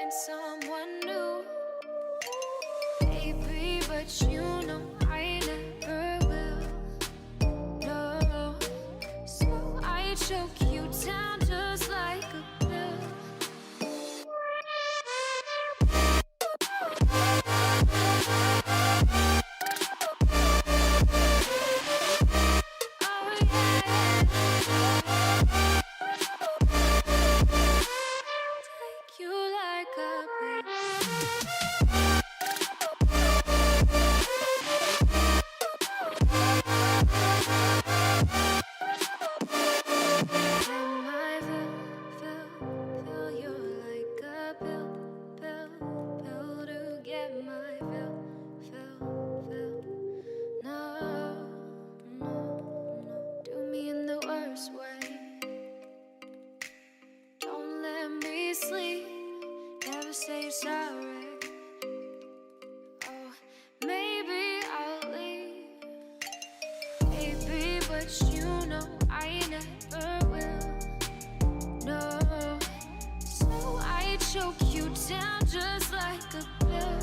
find someone new, baby, but you know I never will. No, so I choke you down just like a pill. Sleep, never say you're sorry. Oh, maybe I'll leave, baby, but you know I never will. No, so I choke you down just like a pill.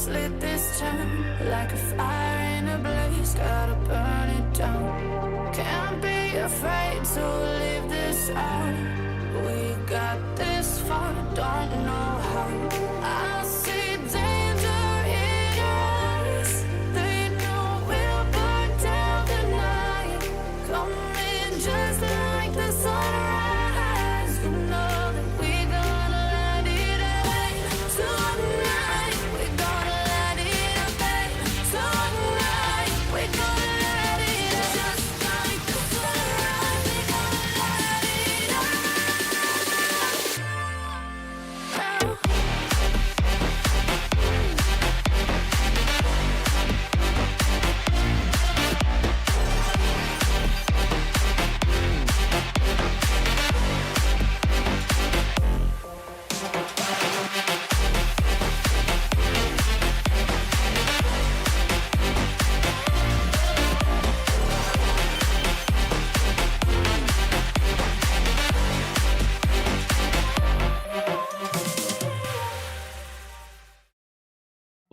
let's let this turn like a fire in a blaze. Gotta burn it down. Can't be afraid to leave this out. We got this far, don't know how. I see danger in your eyes. They know we'll burn down the night. Coming just like the sunrise. You know that we gonna let it rain tonight. We gonna let it rain tonight. We gonna let it rain just like the sunrise. We gonna let it rain.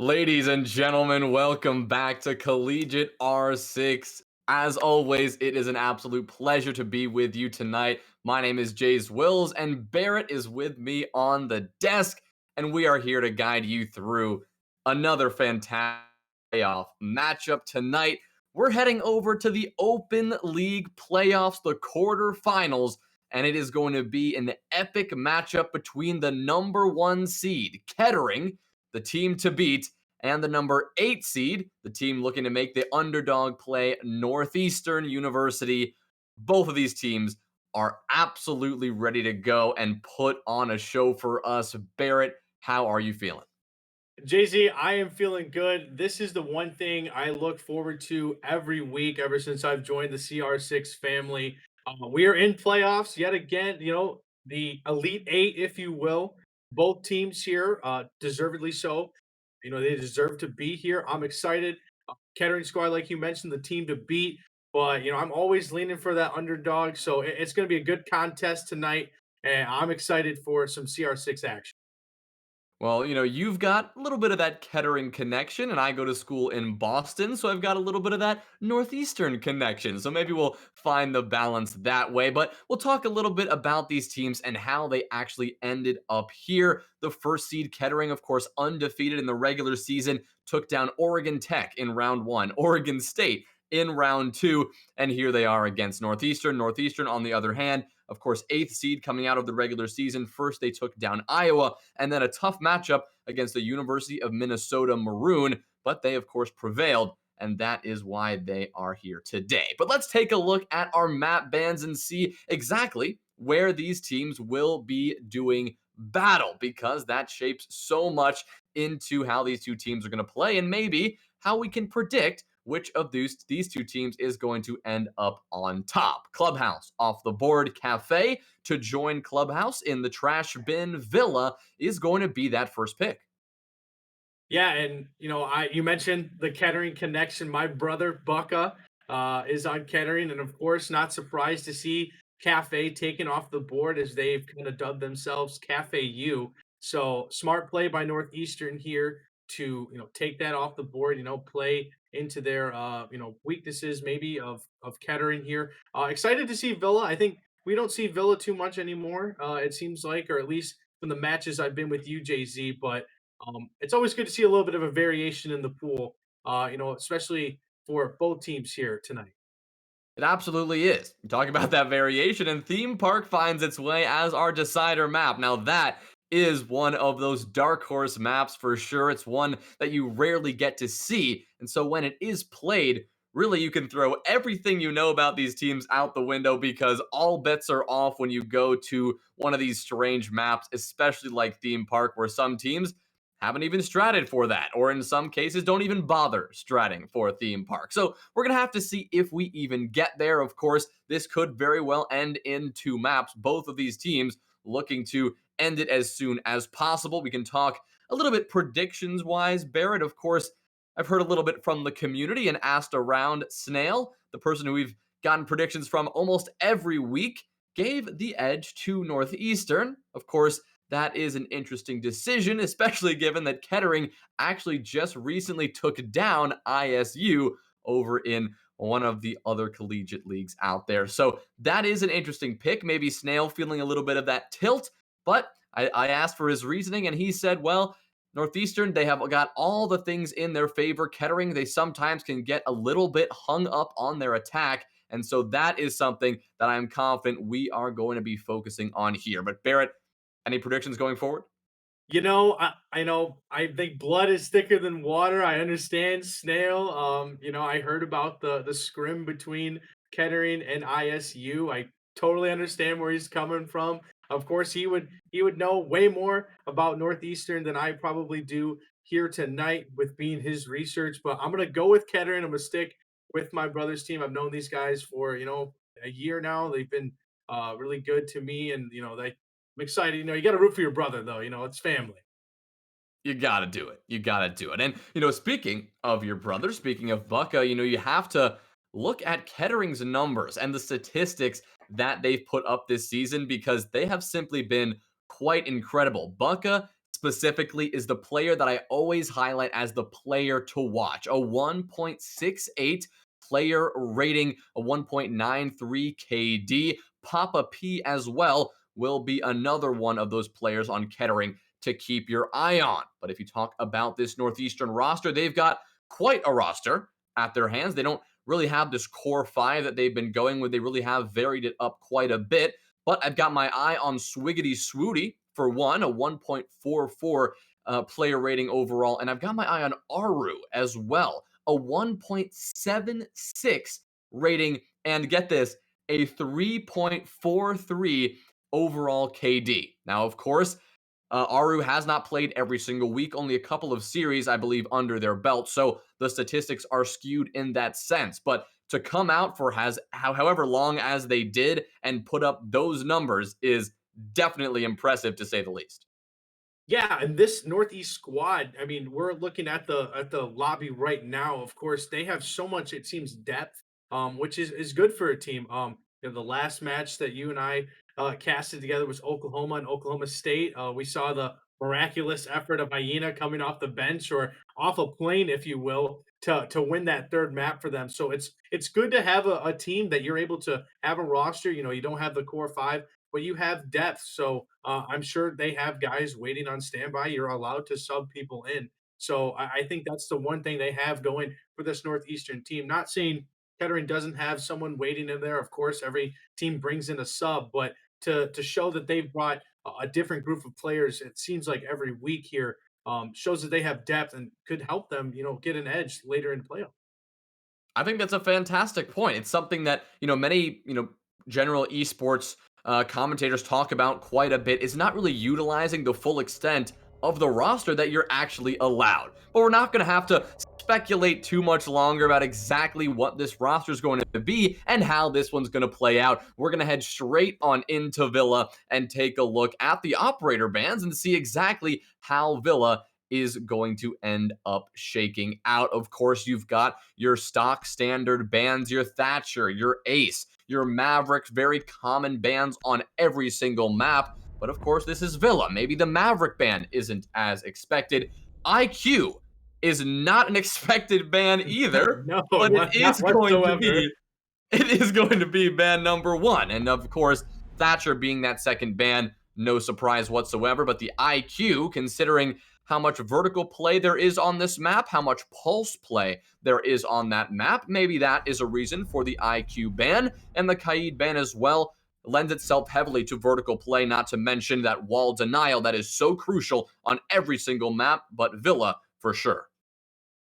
Ladies and gentlemen, welcome back to Collegiate R6. As always, it is an absolute pleasure to be with you tonight. My name is Jays Wills, and Barrett is with me on the desk, and we are here to guide you through another fantastic playoff matchup tonight. We're heading over to the Open League playoffs, the quarterfinals, and it is going to be an epic matchup between the number 1 seed, Kettering, the team to beat, and the number 8 seed, the team looking to make the underdog play, Northeastern University. Both of these teams are absolutely ready to go and put on a show for us. Barrett, how are you feeling? Jay-Z, I am feeling good. This is the one thing I look forward to every week ever since I've joined the CR6 family. We are in playoffs yet again, the Elite Eight, if you will. Both teams here, deservedly so. They deserve to be here. I'm excited. Kettering squad, like you mentioned, the team to beat. But, I'm always leaning for that underdog. So it's going to be a good contest tonight. And I'm excited for some CR6 action. Well, you've got a little bit of that Kettering connection, and I go to school in Boston, so I've got a little bit of that Northeastern connection. So maybe we'll find the balance that way. But we'll talk a little bit about these teams and how they actually ended up here. The first seed, Kettering, of course, undefeated in the regular season, took down Oregon Tech in round 1, Oregon State in round 2, and here they are against Northeastern. Northeastern, on the other hand, of course, 8th seed coming out of the regular season. First, they took down Iowa, and then a tough matchup against the University of Minnesota Maroon, but they, of course, prevailed, and that is why they are here today. But let's take a look at our map bands and see exactly where these teams will be doing battle, because that shapes so much into how these two teams are going to play and maybe how we can predict which of these two teams is going to end up on top. Clubhouse off the board. Cafe to join Clubhouse in the trash bin. Villa is going to be that first pick. Yeah, and you mentioned the Kettering connection. My brother Bucka is on Kettering, and of course, not surprised to see Cafe taken off the board as they've kind of dubbed themselves Cafe U. So smart play by Northeastern here to take that off the board. Play into their weaknesses maybe of Kettering here. Excited to see Villa. I think we don't see Villa too much anymore. It seems like, or at least from the matches I've been with you, Jay Z, but. It's always good to see a little bit of a variation in the pool, especially for both teams here tonight. It absolutely is. Talk about that variation, and Theme Park finds its way as our decider map. Now, that is one of those dark horse maps for sure. It's one that you rarely get to see. And so when it is played, really you can throw everything you know about these teams out the window, because all bets are off when you go to one of these strange maps, especially like Theme Park, where some teams haven't even stratted for that, or in some cases don't even bother stratting for a theme park. So we're going to have to see if we even get there. Of course, this could very well end in 2 maps, both of these teams looking to end it as soon as possible. We can talk a little bit predictions wise. Barrett, of course, I've heard a little bit from the community and asked around. Snail, the person who we've gotten predictions from almost every week, gave the edge to Northeastern. Of course, that is an interesting decision, especially given that Kettering actually just recently took down ISU over in one of the other collegiate leagues out there. So that is an interesting pick. Maybe Snail feeling a little bit of that tilt, but I asked for his reasoning, and he said, well, Northeastern, they have got all the things in their favor. Kettering, they sometimes can get a little bit hung up on their attack. And so that is something that I'm confident we are going to be focusing on here. But Barrett, any predictions going forward? I know I think blood is thicker than water. I understand Snail. I heard about the scrim between Kettering and ISU. I totally understand where he's coming from. Of course, he would know way more about Northeastern than I probably do here tonight with being his research. But I'm gonna go with Kettering. I'm gonna stick with my brother's team. I've known these guys for a year now. They've been really good to me, and I'm excited. You got to root for your brother, though. It's family. You gotta do it. You gotta do it. And, speaking of your brother, speaking of Bucka, you have to look at Kettering's numbers and the statistics that they've put up this season because they have simply been quite incredible. Bucka specifically is the player that I always highlight as the player to watch. A 1.68 player rating, a 1.93 KD. Papa P as well will be another one of those players on Kettering to keep your eye on. But if you talk about this Northeastern roster, they've got quite a roster at their hands. They don't really have this core five that they've been going with. They really have varied it up quite a bit. But I've got my eye on Swiggity Swooty for one, a 1.44 player rating overall. And I've got my eye on Aru as well, a 1.76 rating. And get this, a 3.43 overall KD. Now, of course, Aru has not played every single week, only a couple of series, I believe, under their belt. So the statistics are skewed in that sense. But to come out for however long as they did and put up those numbers is definitely impressive to say the least. Yeah, and this Northeast squad, I mean, we're looking at the lobby right now. Of course, they have so much, it seems, depth, which is good for a team. The last match that you and I casted together was Oklahoma and Oklahoma State. We saw the miraculous effort of Hyena coming off the bench or off a plane, if you will, to win that third map for them. So it's good to have a team that you're able to have a roster. You don't have the core five, but you have depth. So I'm sure they have guys waiting on standby. You're allowed to sub people in. So I think that's the one thing they have going for this Northeastern team. Not saying Kettering doesn't have someone waiting in there. Of course, every team brings in a sub, but to show that they've brought a different group of players, it seems like every week here shows that they have depth and could help them, get an edge later in playoff. I think that's a fantastic point. It's something that, many, general esports commentators talk about quite a bit is not really utilizing the full extent of the roster that you're actually allowed. But we're not going to have to speculate too much longer about exactly what this roster is going to be and how this one's going to play out. We're going to head straight on into Villa and take a look at the operator bans and see exactly how Villa is going to end up shaking out. Of course, you've got your stock standard bans, your Thatcher, your Ace, your Maverick, very common bans on every single map. But of course, this is Villa. Maybe the Maverick ban isn't as expected. IQ is not an expected ban either, No, but it not is going to whatsoever. be ban number one. And of course, Thatcher being that second ban, no surprise whatsoever. But the IQ, considering how much vertical play there is on this map, how much pulse play there is on that map, maybe that is a reason for the IQ ban. And the Kaid ban as well lends itself heavily to vertical play, not to mention that wall denial that is so crucial on every single map, but Villa for sure.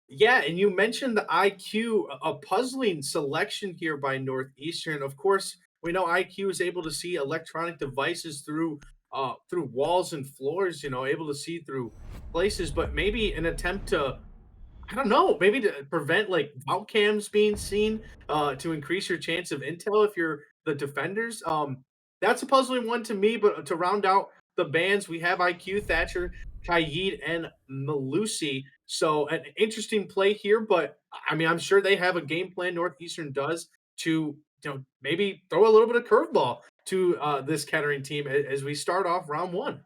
Yeah, and you mentioned the IQ, a puzzling selection here by Northeastern. Of course, we know IQ is able to see electronic devices through walls and floors, able to see through places, but maybe an attempt to I don't know, maybe to prevent like vault cams being seen, to increase your chance of intel if you're the defenders. That's a puzzling one to me, but to round out the bans, we have IQ, Thatcher, Kaid, and Malusi. So an interesting play here, but I mean, I'm sure they have a game plan. Northeastern does to maybe throw a little bit of curveball to this Kettering team as we start off round one.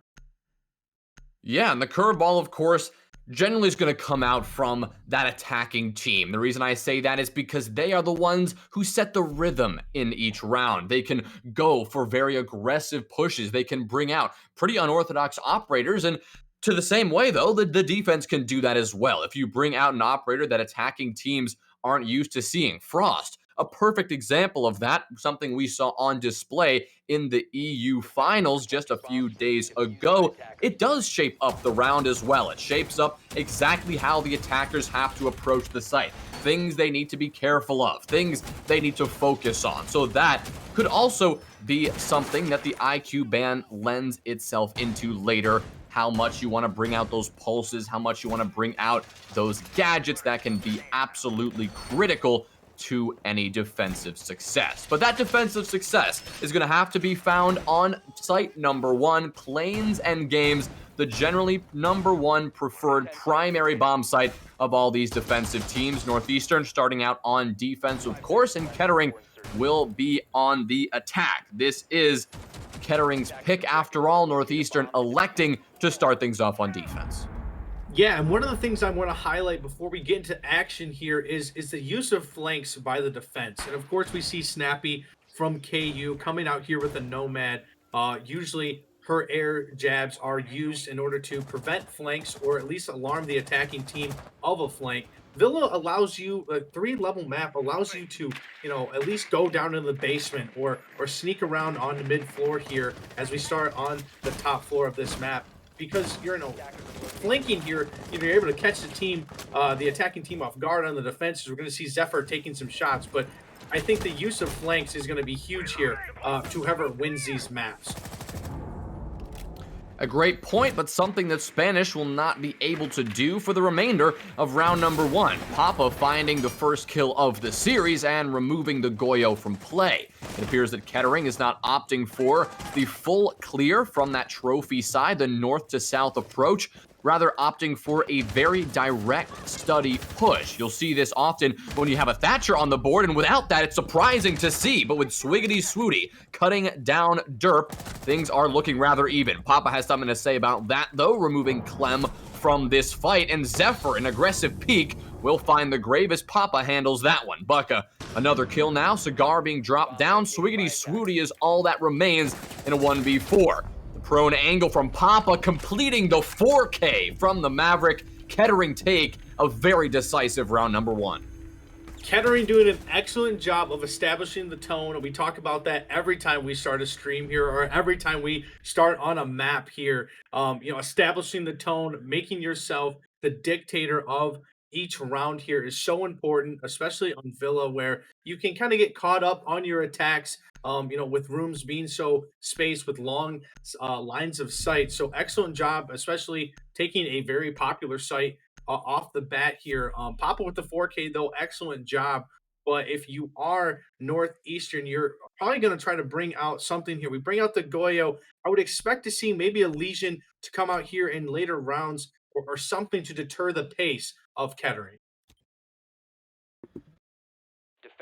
Yeah, and the curveball, of course, generally is going to come out from that attacking team. The reason I say that is because they are the ones who set the rhythm in each round. They can go for very aggressive pushes. They can bring out pretty unorthodox operators. And to the same way, though, the defense can do that as well. If you bring out an operator that attacking teams aren't used to seeing, Frost, a perfect example of that, something we saw on display in the EU finals just a few days ago. It does shape up the round as well. It shapes up exactly how the attackers have to approach the site, things they need to be careful of, things they need to focus on. So that could also be something that the IQ ban lends itself into later. How much you want to bring out those pulses, how much you want to bring out those gadgets that can be absolutely critical to any defensive success. But that defensive success is going to have to be found on site number 1, Plains and Games, the generally number 1 preferred primary bomb site of all these defensive teams. Northeastern starting out on defense, of course, and Kettering will be on the attack. This is Kettering's pick after all, Northeastern electing to start things off on defense. Yeah, and one of the things I want to highlight before we get into action here is the use of flanks by the defense. And of course, we see Snappy from KU coming out here with a Nomad. Usually, her air jabs are used in order to prevent flanks or at least alarm the attacking team of a flank. Villa allows you a 3-level map allows you to, at least go down in the basement or sneak around on the mid floor here as we start on the top floor of this map because you're flanking here, you're able to catch the attacking team off guard on the defenses. We're going to see Zephyr taking some shots, but I think the use of flanks is going to be huge here to whoever wins these maps. A great point, but something that Spanish will not be able to do for the remainder of round number 1. Papa finding the first kill of the series and removing the Goyo from play. It appears that Kettering is not opting for the full clear from that trophy side, the north to south approach, rather opting for a very direct study push. You'll see this often when you have a Thatcher on the board, and without that, it's surprising to see. But with Swiggity Swooty cutting down Derp, things are looking rather even. Papa has something to say about that, though, removing Clem from this fight, and Zephyr, an aggressive peek, will find the grave as Papa handles that one. Bucka, another kill now, Cigar being dropped down. Swiggity Swooty is all that remains in a 1v4. Prone angle from Papa, completing the 4K from the Maverick. Kettering take a very decisive round number 1. Kettering doing an excellent job of establishing the tone, and we talk about that every time we start a stream here or every time we start on a map here. Establishing the tone, making yourself the dictator of each round here is so important, especially on Villa, where you can kind of get caught up on your attacks. With rooms being so spaced with long lines of sight. So excellent job, especially taking a very popular site off the bat here. Papa with the 4K though, excellent job. But if you are Northeastern, you're probably going to try to bring out something here. We bring out the Goyo. I would expect to see maybe a Legion to come out here in later rounds or something to deter the pace of Kettering.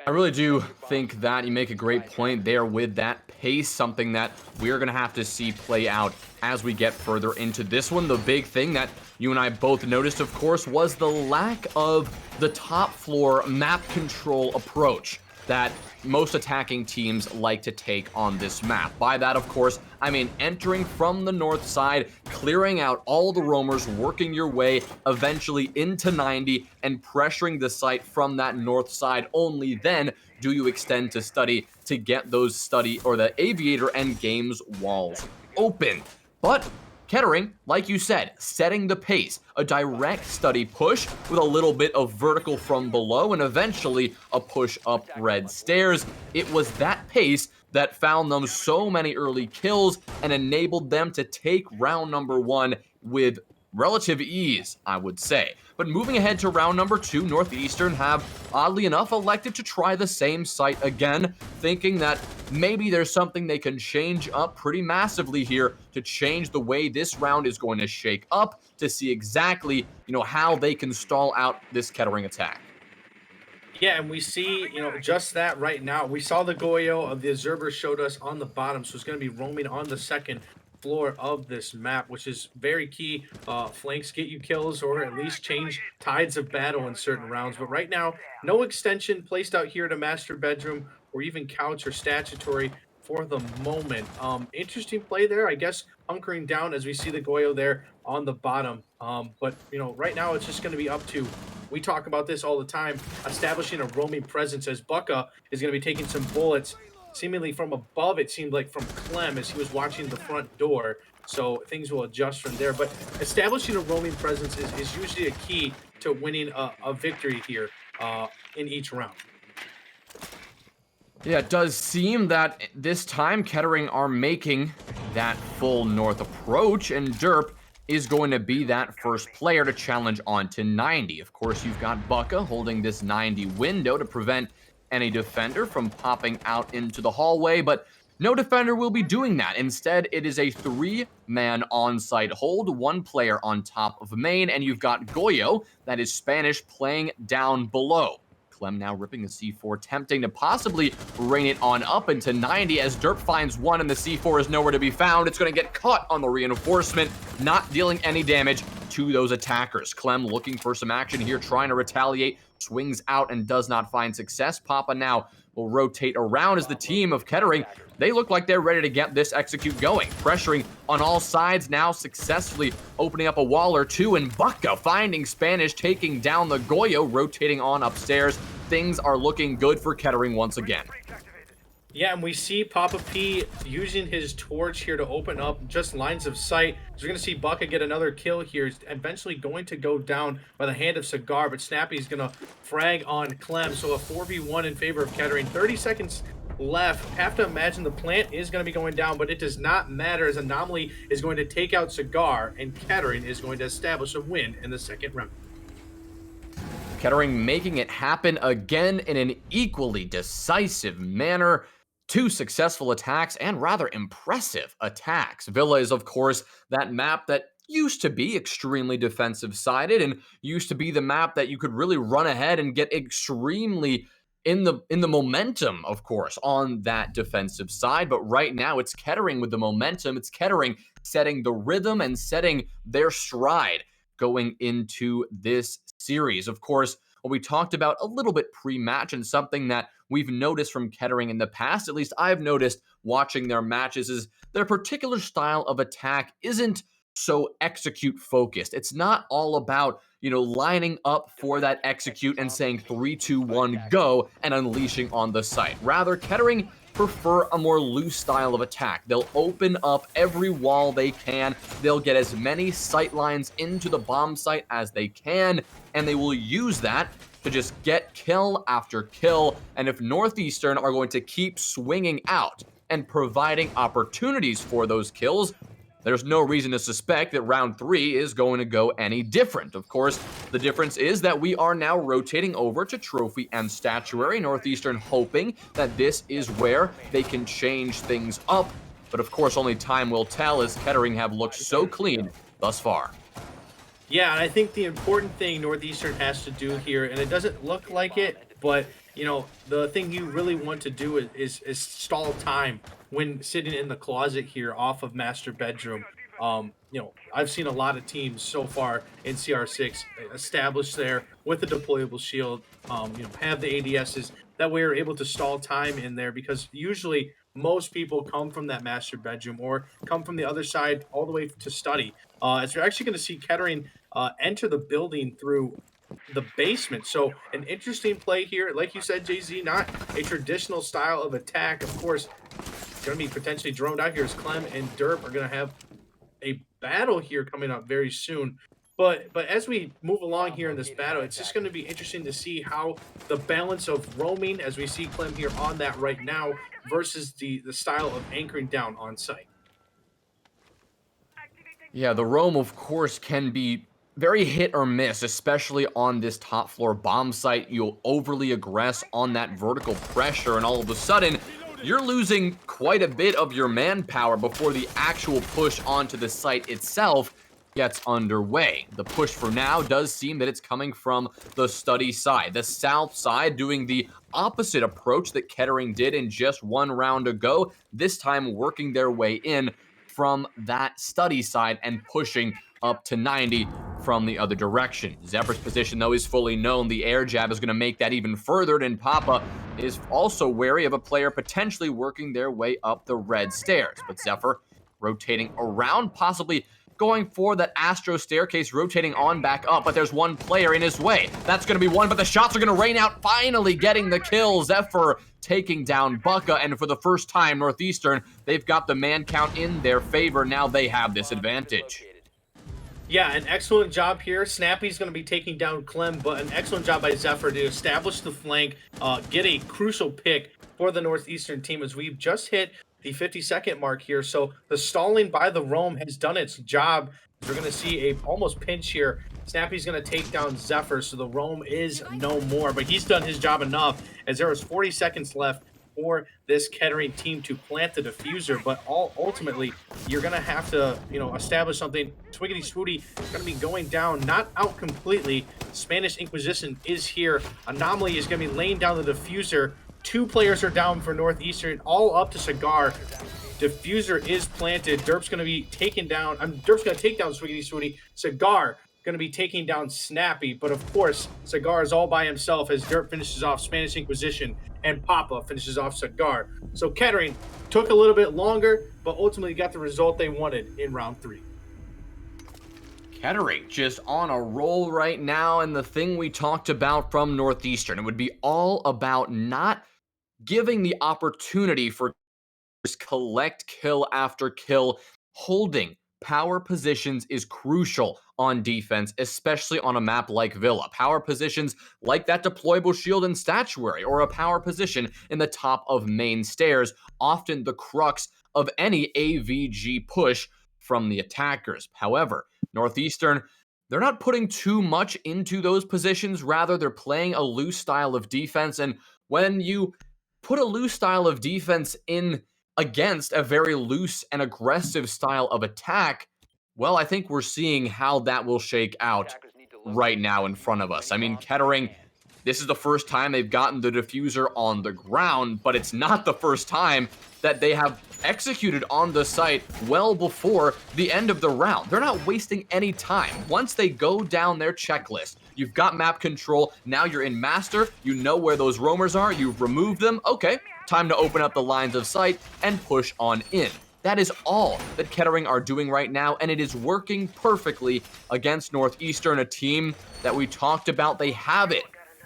I really do think that you make a great point there with that pace, something that we're going to have to see play out as we get further into this one. The big thing that you and I both noticed, of course, was the lack of the top floor map control approach that most attacking teams like to take on this map. By that, of course, I mean entering from the north side, clearing out all the roamers, working your way eventually into 90 and pressuring the site from that north side. Only then do you extend to study to get those study or the aviator and games walls open. But Kettering, like you said, setting the pace, a direct study push with a little bit of vertical from below and eventually a push up red stairs. It was that pace that found them so many early kills and enabled them to take round number 1 with relative ease, I would say. But moving ahead to round number 2, Northeastern have, oddly enough, elected to try the same site again, thinking that maybe there's something they can change up pretty massively here to change the way this round is going to shake up to see exactly, how they can stall out this Kettering attack. Yeah, and we see, just that right now. We saw the Goyo of the Observer showed us on the bottom, so it's going to be roaming on the second floor of this map, which is very key. Flanks get you kills or at least change tides of battle in certain rounds. But right now, no extension placed out here to master bedroom or even couch or statutory for the moment. Interesting play there, I guess, hunkering down as we see the Goyo there on the bottom. But right now it's just going to be up to. We talk about this all the time, establishing a roaming presence as Bucka is going to be taking some bullets seemingly from above, it seemed like from Clem as he was watching the front door. So things will adjust from there. But establishing a roaming presence is usually a key to winning a victory here in each round. Yeah, it does seem that this time Kettering are making that full north approach, and Derp is going to be that first player to challenge onto 90. Of course, you've got Bucka holding this 90 window to prevent any defender from popping out into the hallway, but no defender will be doing that. Instead, it is a 3-man on-site hold, 1 player on top of main, and you've got Goyo, that is Spanish, playing down below. Clem now ripping the C4, tempting to possibly rain it on up into 90 as Derp finds one and the C4 is nowhere to be found. It's going to get caught on the reinforcement, not dealing any damage to those attackers. Clem looking for some action here, trying to retaliate, swings out and does not find success. Papa now will rotate around as the team of Kettering, they look like they're ready to get this execute going. Pressuring on all sides now, successfully opening up a wall or two, and Bucka finding Spanish, taking down the Goyo, rotating on upstairs. Things are looking good for Kettering once again. Yeah, and we see Papa P using his torch here to open up just lines of sight. So we're going to see Bucka get another kill here. He's eventually going to go down by the hand of Cigar, but Snappy is going to frag on Clem. So a 4v1 in favor of Kettering. 30 seconds left. Have to imagine the plant is going to be going down, but it does not matter as Anomaly is going to take out Cigar, and Kettering is going to establish a win in the second round. Kettering making it happen again in an equally decisive manner. 2 successful attacks and rather impressive attacks. Villa is, of course, that map that used to be extremely defensive-sided and used to be the map that you could really run ahead and get extremely in the momentum, of course, on that defensive side. But right now, it's Kettering with the momentum. It's Kettering setting the rhythm and setting their stride going into this series. Of course, what we talked about a little bit pre-match and something that we've noticed from Kettering in the past, at least I've noticed watching their matches, is their particular style of attack isn't so execute focused. It's not all about, lining up for that execute and saying 3, 2, 1, go and unleashing on the site. Rather, Kettering prefer a more loose style of attack. They'll open up every wall they can. They'll get as many sight lines into the bomb site as they can, and they will use that to just get kill after kill. And if Northeastern are going to keep swinging out and providing opportunities for those kills, there's no reason to suspect that round 3 is going to go any different. Of course, the difference is that we are now rotating over to Trophy and Statuary. Northeastern hoping that this is where they can change things up. But of course, only time will tell as Kettering have looked so clean thus far. Yeah, and I think the important thing Northeastern has to do here, and it doesn't look like it, but the thing you really want to do is stall time when sitting in the closet here off of master bedroom. I've seen a lot of teams so far in CR6 establish there with the deployable shield, have the ADSs. That way you're able to stall time in there because usually most people come from that master bedroom or come from the other side all the way to study. As you're actually going to see Kettering enter the building through the basement. So an interesting play here. Like you said, Jay-Z, not a traditional style of attack. Of course, it's going to be potentially droned out here as Clem and Derp are going to have a battle here coming up very soon. But as we move along here in this battle, it's just going to be interesting to see how the balance of roaming, as we see Clem here on that right now, versus the style of anchoring down on site. Yeah, the roam, of course, can be very hit or miss, especially on this top floor bomb site. You'll overly aggress on that vertical pressure, and all of a sudden, you're losing quite a bit of your manpower before the actual push onto the site itself gets underway. The push for now does seem that it's coming from the study side. The south side doing the opposite approach that Kettering did in just one round ago, this time working their way in. from that study side and pushing up to 90 from the other direction. Zephyr's position, though, is fully known. The air jab is going to make that even furthered, and Papa is also wary of a player potentially working their way up the red stairs. But Zephyr rotating around, possibly going for that Astro staircase, rotating on back up, but there's one player in his way. That's going to be one, but the shots are going to rain out, finally getting the kill. Zephyr taking down Bucka, and for the first time, Northeastern, they've got the man count in their favor. Now they have this advantage. Yeah, an excellent job here. Snappy's going to be taking down Clem, but an excellent job by Zephyr to establish the flank, get a crucial pick for the Northeastern team as we've just hit the 50-second mark here. So the stalling by the Roam has done its job. We're going to see a almost pinch here. Snappy's going to take down Zephyr, so the Roam is no more, but he's done his job enough as there is 40 seconds left for this Kettering team to plant the diffuser. But ultimately, you're going to have to, establish something. Swiggity Swooty is going to be going down, not out completely. Spanish Inquisition is here. Anomaly is going to be laying down the diffuser. 2 players are down for Northeastern, all up to Cigar. Diffuser is planted. Derp's going to be taken down. Derp's going to take down Swiggity Swooty. Cigar going to be taking down Snappy. But of course, Cigar is all by himself as Derp finishes off Spanish Inquisition and Papa finishes off Cigar. So Kettering took a little bit longer, but ultimately got the result they wanted in round 3. Kettering just on a roll right now, and the thing we talked about from Northeastern, it would be all about not giving the opportunity for just collect kill after kill. Holding power positions is crucial on defense, especially on a map like Villa. Power positions like that deployable shield and statuary, or a power position in the top of main stairs, often the crux of any AVG push from the attackers. However, Northeastern, they're not putting too much into those positions. Rather, they're playing a loose style of defense, and when you put a loose style of defense in against a very loose and aggressive style of attack, well, I think we're seeing how that will shake out right now in front of us. I mean, Kettering, this is the first time they've gotten the diffuser on the ground, but it's not the first time that they have executed on the site well before the end of the round. They're not wasting any time. Once they go down their checklist, you've got map control, now you're in master, you know where those roamers are, you've removed them, okay, time to open up the lines of sight and push on in. That is all that Kettering are doing right now, and it is working perfectly against Northeastern, a team that we talked about. They have it.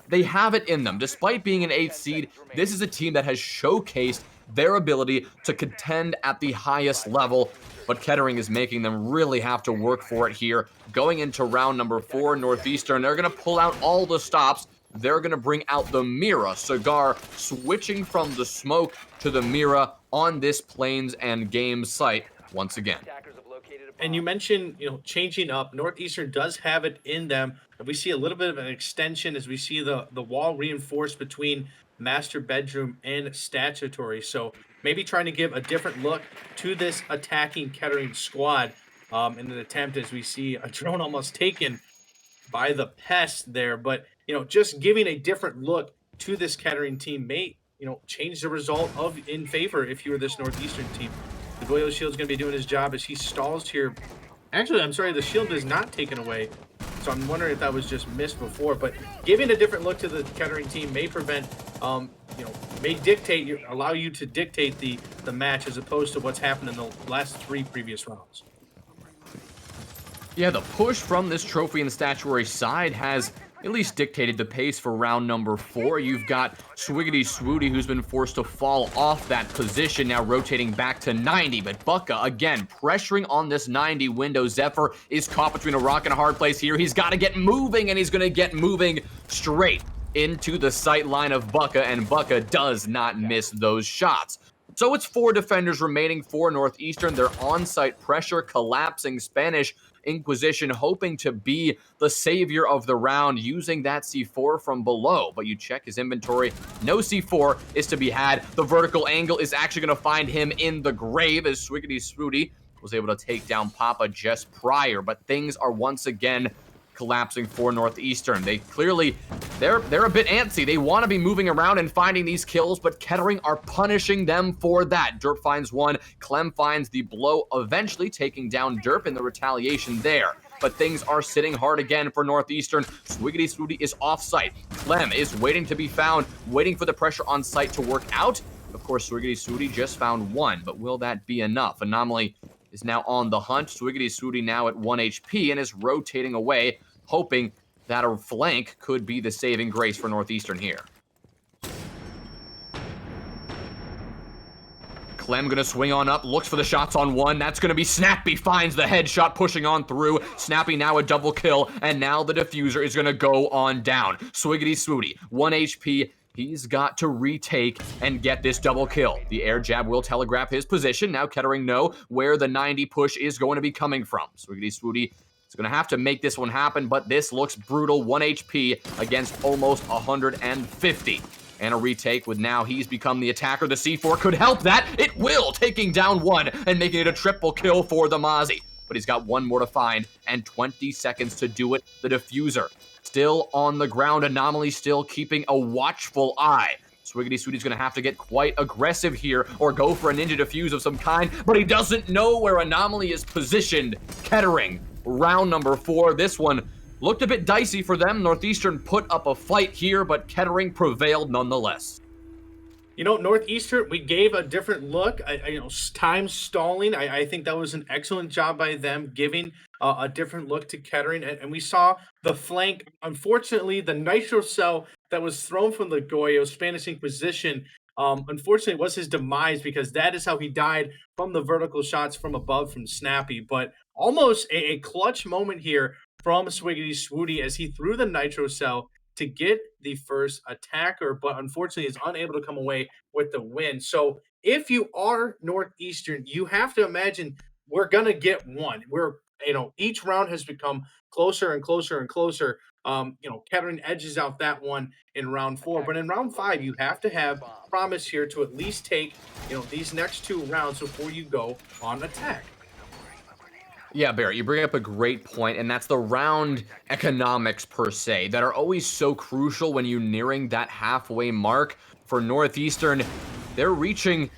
They have it in them. Despite being an 8th seed, this is a team that has showcased their ability to contend at the highest level, but Kettering is making them really have to work for it here. Going into round number 4, Northeastern, they're going to pull out all the stops. They're going to bring out the Mira. Cigar switching from the smoke to the Mira on this Plains and Game site once again. And you mentioned, changing up. Northeastern does have it in them. We see a little bit of an extension as we see the wall reinforced between master bedroom and statutory. So maybe trying to give a different look to this attacking Kettering squad in an attempt as we see a drone almost taken by the pest there. But, just giving a different look to this Kettering team may, change the result in favor if you were this Northeastern team. The Goyo Shield's going to be doing his job as he stalls here. Actually, I'm sorry, the shield is not taken away. So I'm wondering if that was just missed before. But giving a different look to the Kettering team may prevent, may dictate, allow you to dictate the match as opposed to what's happened in the last 3 previous rounds. Yeah, the push from this trophy and statuary side has at least dictated the pace for round number 4. You've got Swiggity Swooty, who's been forced to fall off that position, now rotating back to 90. But Bucka, again, pressuring on this 90 window. Zephyr is caught between a rock and a hard place here. He's got to get moving, and he's going to get moving straight into the sight line of Bucka, and Bucka does not miss those shots. So it's 4 defenders remaining for Northeastern. Their on-site pressure collapsing. Spanish Inquisition hoping to be the savior of the round using that C4 from below, but you check his inventory, no C4 is to be had. The vertical angle is actually going to find him in the grave as Swiggity Swooty was able to take down Papa just prior, but things are once again collapsing for Northeastern. They they're a bit antsy. They want to be moving around and finding these kills, but Kettering are punishing them for that. Derp finds one, Clem finds the blow, eventually taking down Derp in the retaliation there. But things are sitting hard again for Northeastern. Swiggity Swooty is off-site. Clem is waiting to be found, waiting for the pressure on site to work out. Of course, Swiggity Swooty just found one, but will that be enough? Anomaly is now on the hunt. Swiggity Swooty now at 1 HP and is rotating away, hoping that a flank could be the saving grace for Northeastern here. Clem gonna swing on up, looks for the shots on one. That's gonna be Snappy, finds the headshot, pushing on through. Snappy now a double kill, and now the diffuser is gonna go on down. Swiggity Swooty, 1 HP. He's got to retake and get this double kill. The air jab will telegraph his position. Now Kettering know where the 90 push is going to be coming from. Swiggity Swooty is going to have to make this one happen, but this looks brutal. 1 HP against almost 150. And a retake with now he's become the attacker. The C4 could help that. It will, taking down one and making it a triple kill for the Mozzie. But he's got one more to find and 20 seconds to do it. The diffuser still on the ground. Anomaly still keeping a watchful eye. Swiggity Swooty's gonna have to get quite aggressive here or go for a ninja defuse of some kind, but he doesn't know where Anomaly is positioned. Kettering, round number 4. This one looked a bit dicey for them. Northeastern put up a fight here, but Kettering prevailed nonetheless. You know, Northeastern, we gave a different look. Time stalling. I think that was an excellent job by them, giving a different look to Kettering. And we saw the flank. Unfortunately, the nitro cell that was thrown from the Goyo Spanish Inquisition, unfortunately, was his demise, because that is how he died, from the vertical shots from above from Snappy. But almost a clutch moment here from Swiggity Swooty as he threw the nitro cell to get the first attacker, but unfortunately is unable to come away with the win. So if you are Northeastern, you have to imagine we're going to get one. Each round has become closer and closer and closer. Kettering edges out that one in round 4, but in round 5, you have to have promise here to at least take, these next 2 rounds before you go on attack. Yeah, Barrett, you bring up a great point, and that's the round economics per se that are always so crucial when you're nearing that halfway mark. For Northeastern, they're reaching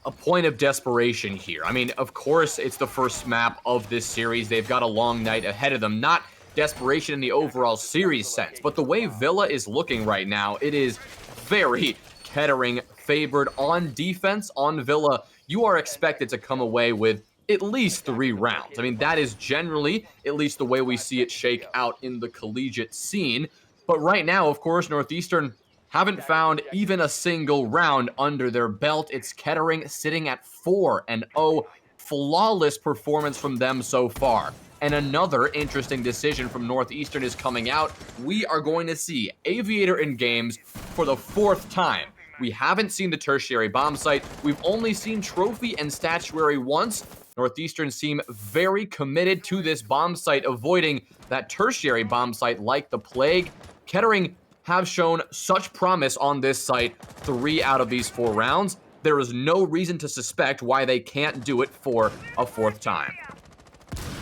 a point of desperation here. I mean, of course, it's the first map of this series. They've got a long night ahead of them. Not desperation in the overall series sense, but the way Villa is looking right now, it is very Kettering favored on defense. On Villa, you are expected to come away with at least 3 rounds. I mean, that is generally at least the way we see it shake out in the collegiate scene. But right now, of course, Northeastern haven't found even a single round under their belt. It's Kettering sitting at 4-0. Flawless performance from them so far. And another interesting decision from Northeastern is coming out. We are going to see Aviator in games for the 4th time. We haven't seen the tertiary bomb site. We've only seen trophy and statuary once. Northeastern seem very committed to this bomb site, avoiding that tertiary bomb site like the plague. Kettering have shown such promise on this site 3 out of these 4 rounds. There is no reason to suspect why they can't do it for a 4th time.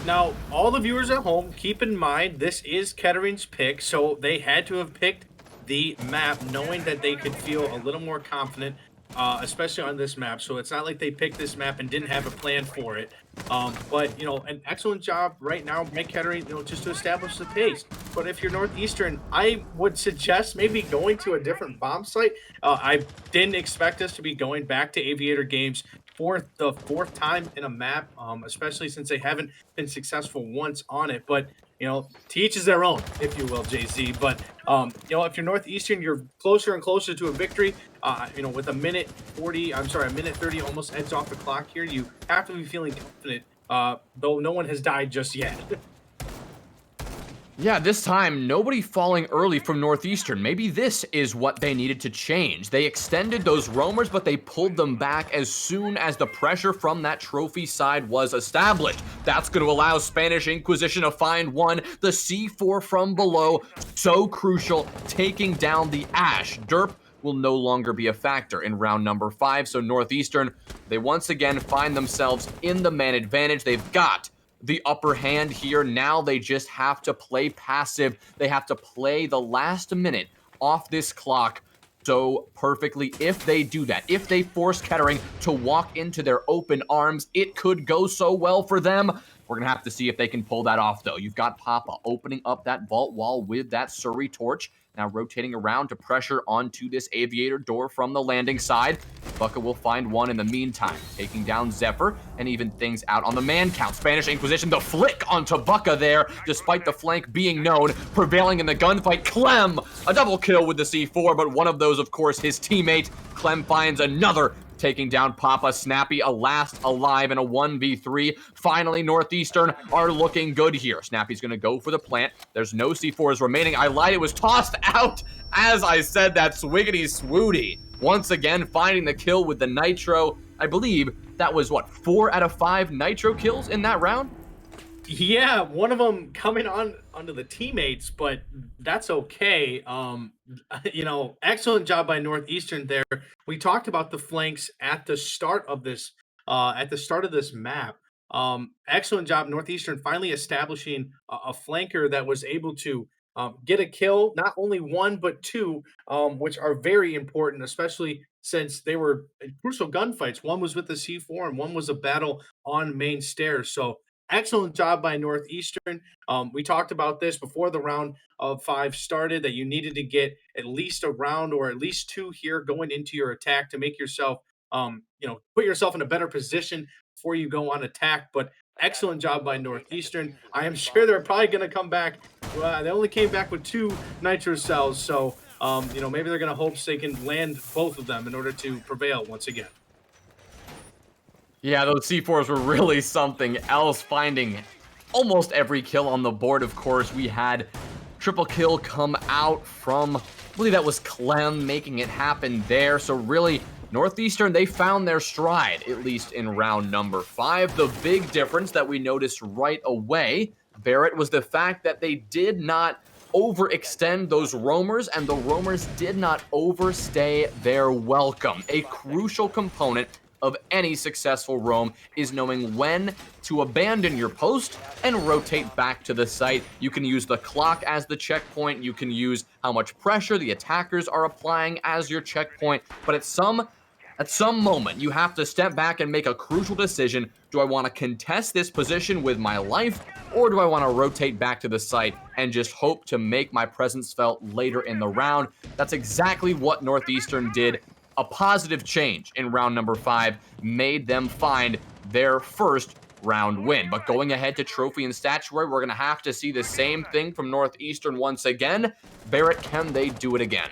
Now, all the viewers at home, keep in mind, this is Kettering's pick, so they had to have picked the map knowing that they could feel a little more confident, especially on this map. So it's not like they picked this map and didn't have a plan for it. But, an excellent job right now by Kettering, just to establish the pace. But if you're Northeastern, I would suggest maybe going to a different bomb site. I didn't expect us to be going back to Aviator games for the 4th time in a map, especially since they haven't been successful once on it. But to each is their own, if you will, JZ. But if you're Northeastern, you're closer and closer to a victory. With a minute 30 almost heads off the clock here, you have to be feeling confident, though no one has died just yet. Yeah, this time, nobody falling early from Northeastern. Maybe this is what they needed to change. They extended those roamers, but they pulled them back as soon as the pressure from that trophy side was established. That's going to allow Spanish Inquisition to find one. The C4 from below, so crucial, taking down the Ash. Derp will no longer be a factor in round number 5, so Northeastern, they once again find themselves in the man advantage. They've got the upper hand here. Now they just have to play passive. They have to play the last minute off this clock so perfectly. If they do that, if they force Kettering to walk into their open arms, it could go so well for them. We're going to have to see if they can pull that off, though. You've got Papa opening up that vault wall with that Surrey torch. Now rotating around to pressure onto this aviator door from the landing side. Bucka will find one in the meantime, taking down Zephyr and even things out on the man count. Spanish Inquisition, the flick onto Bucka there, despite the flank being known, prevailing in the gunfight. Clem, a double kill with the C4, but one of those, of course, his teammate. Clem finds another, taking down Papa. Snappy, a last alive in a 1v3. Finally, Northeastern are looking good here. Snappy's going to go for the plant. There's no C4s remaining. I lied, it was tossed out. As I said, that Swiggity Swooty once again finding the kill with the Nitro. I believe that was, what, 4 out of 5 Nitro kills in that round? Yeah, one of them coming onto the teammates, but that's okay. Excellent job by Northeastern there. We talked about the flanks at the start of this map. Excellent job, Northeastern finally establishing a flanker that was able to get a kill, not only one but two, which are very important, especially since they were crucial gunfights. One was with the C4 and one was a battle on main stairs. So excellent job by Northeastern. We talked about this before the round of 5 started, that you needed to get at least a round or at least 2 here going into your attack to make yourself, put yourself in a better position before you go on attack. But excellent job by Northeastern. I am sure they're probably going to come back. They only came back with 2 nitro cells, so maybe they're going to hope they can land both of them in order to prevail once again. Yeah, those C4s were really something else, finding almost every kill on the board. Of course, we had triple kill come out from, I believe that was Clem making it happen there. So really, Northeastern, they found their stride, at least in round number 5. The big difference that we noticed right away, Barrett, was the fact that they did not overextend those roamers, and the roamers did not overstay their welcome. A crucial component of any successful roam is knowing when to abandon your post and rotate back to the site. You can use the clock as the checkpoint. You can use how much pressure the attackers are applying as your checkpoint. But at some moment, you have to step back and make a crucial decision. Do I want to contest this position with my life, or do I want to rotate back to the site and just hope to make my presence felt later in the round? That's exactly what Northeastern did. A positive change in round number 5 made them find their first round win. But going ahead to trophy and statuary, we're going to have to see the same thing from Northeastern once again. Barrett, can they do it again?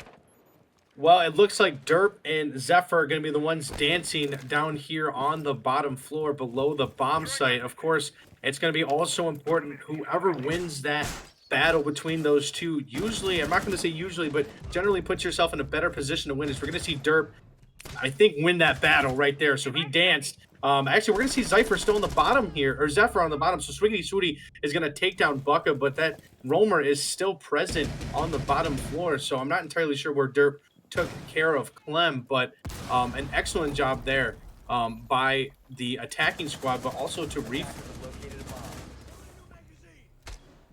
Well, it looks like Derp and Zephyr are going to be the ones dancing down here on the bottom floor below the bomb site. Of course, it's going to be also important whoever wins that battle between those two, usually, I'm not going to say usually, but generally puts yourself in a better position to win. Is we're going to see Derp, I think, win that battle right there. So he danced. Actually, we're going to see Zephyr still on the bottom here, or Zephyr on the bottom. So Swiggity Swooty is going to take down Bucka, but that roamer is still present on the bottom floor. So I'm not entirely sure where Derp took care of Clem, but an excellent job there by the attacking squad, but also to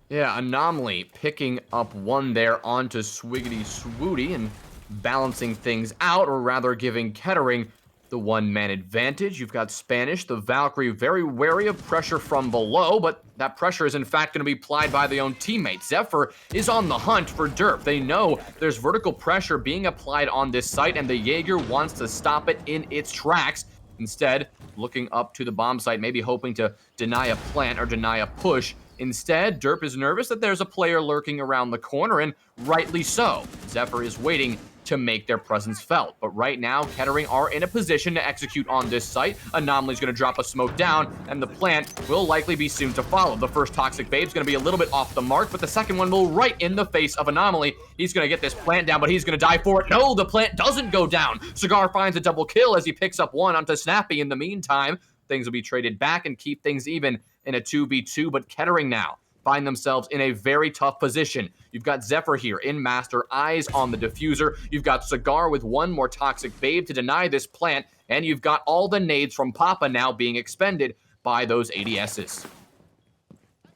Yeah, Anomaly picking up one there onto Swiggity Swooty and balancing things out, or rather giving Kettering the one-man advantage. You've got Spanish, the Valkyrie, very wary of pressure from below, but that pressure is in fact going to be applied by their own teammates. Zephyr is on the hunt for Derp. They know there's vertical pressure being applied on this site, and the Jaeger wants to stop it in its tracks. Instead, looking up to the bomb site, maybe hoping to deny a plant or deny a push. Instead, Derp is nervous that there's a player lurking around the corner, and rightly so. Zephyr is waiting to make their presence felt. But right now, Kettering are in a position to execute on this site. Anomaly's going to drop a smoke down, and the plant will likely be soon to follow. The first Toxic Babe's going to be a little bit off the mark, but the second one will right in the face of Anomaly. He's going to get this plant down, but he's going to die for it. No, the plant doesn't go down. Cigar finds a double kill as he picks up one onto Snappy. In the meantime, things will be traded back and keep things even in a 2v2, but Kettering now find themselves in a very tough position. You've got Zephyr here in Master, eyes on the diffuser. You've got Cigar with one more Toxic Babe to deny this plant, and you've got all the nades from Papa now being expended by those ADSs.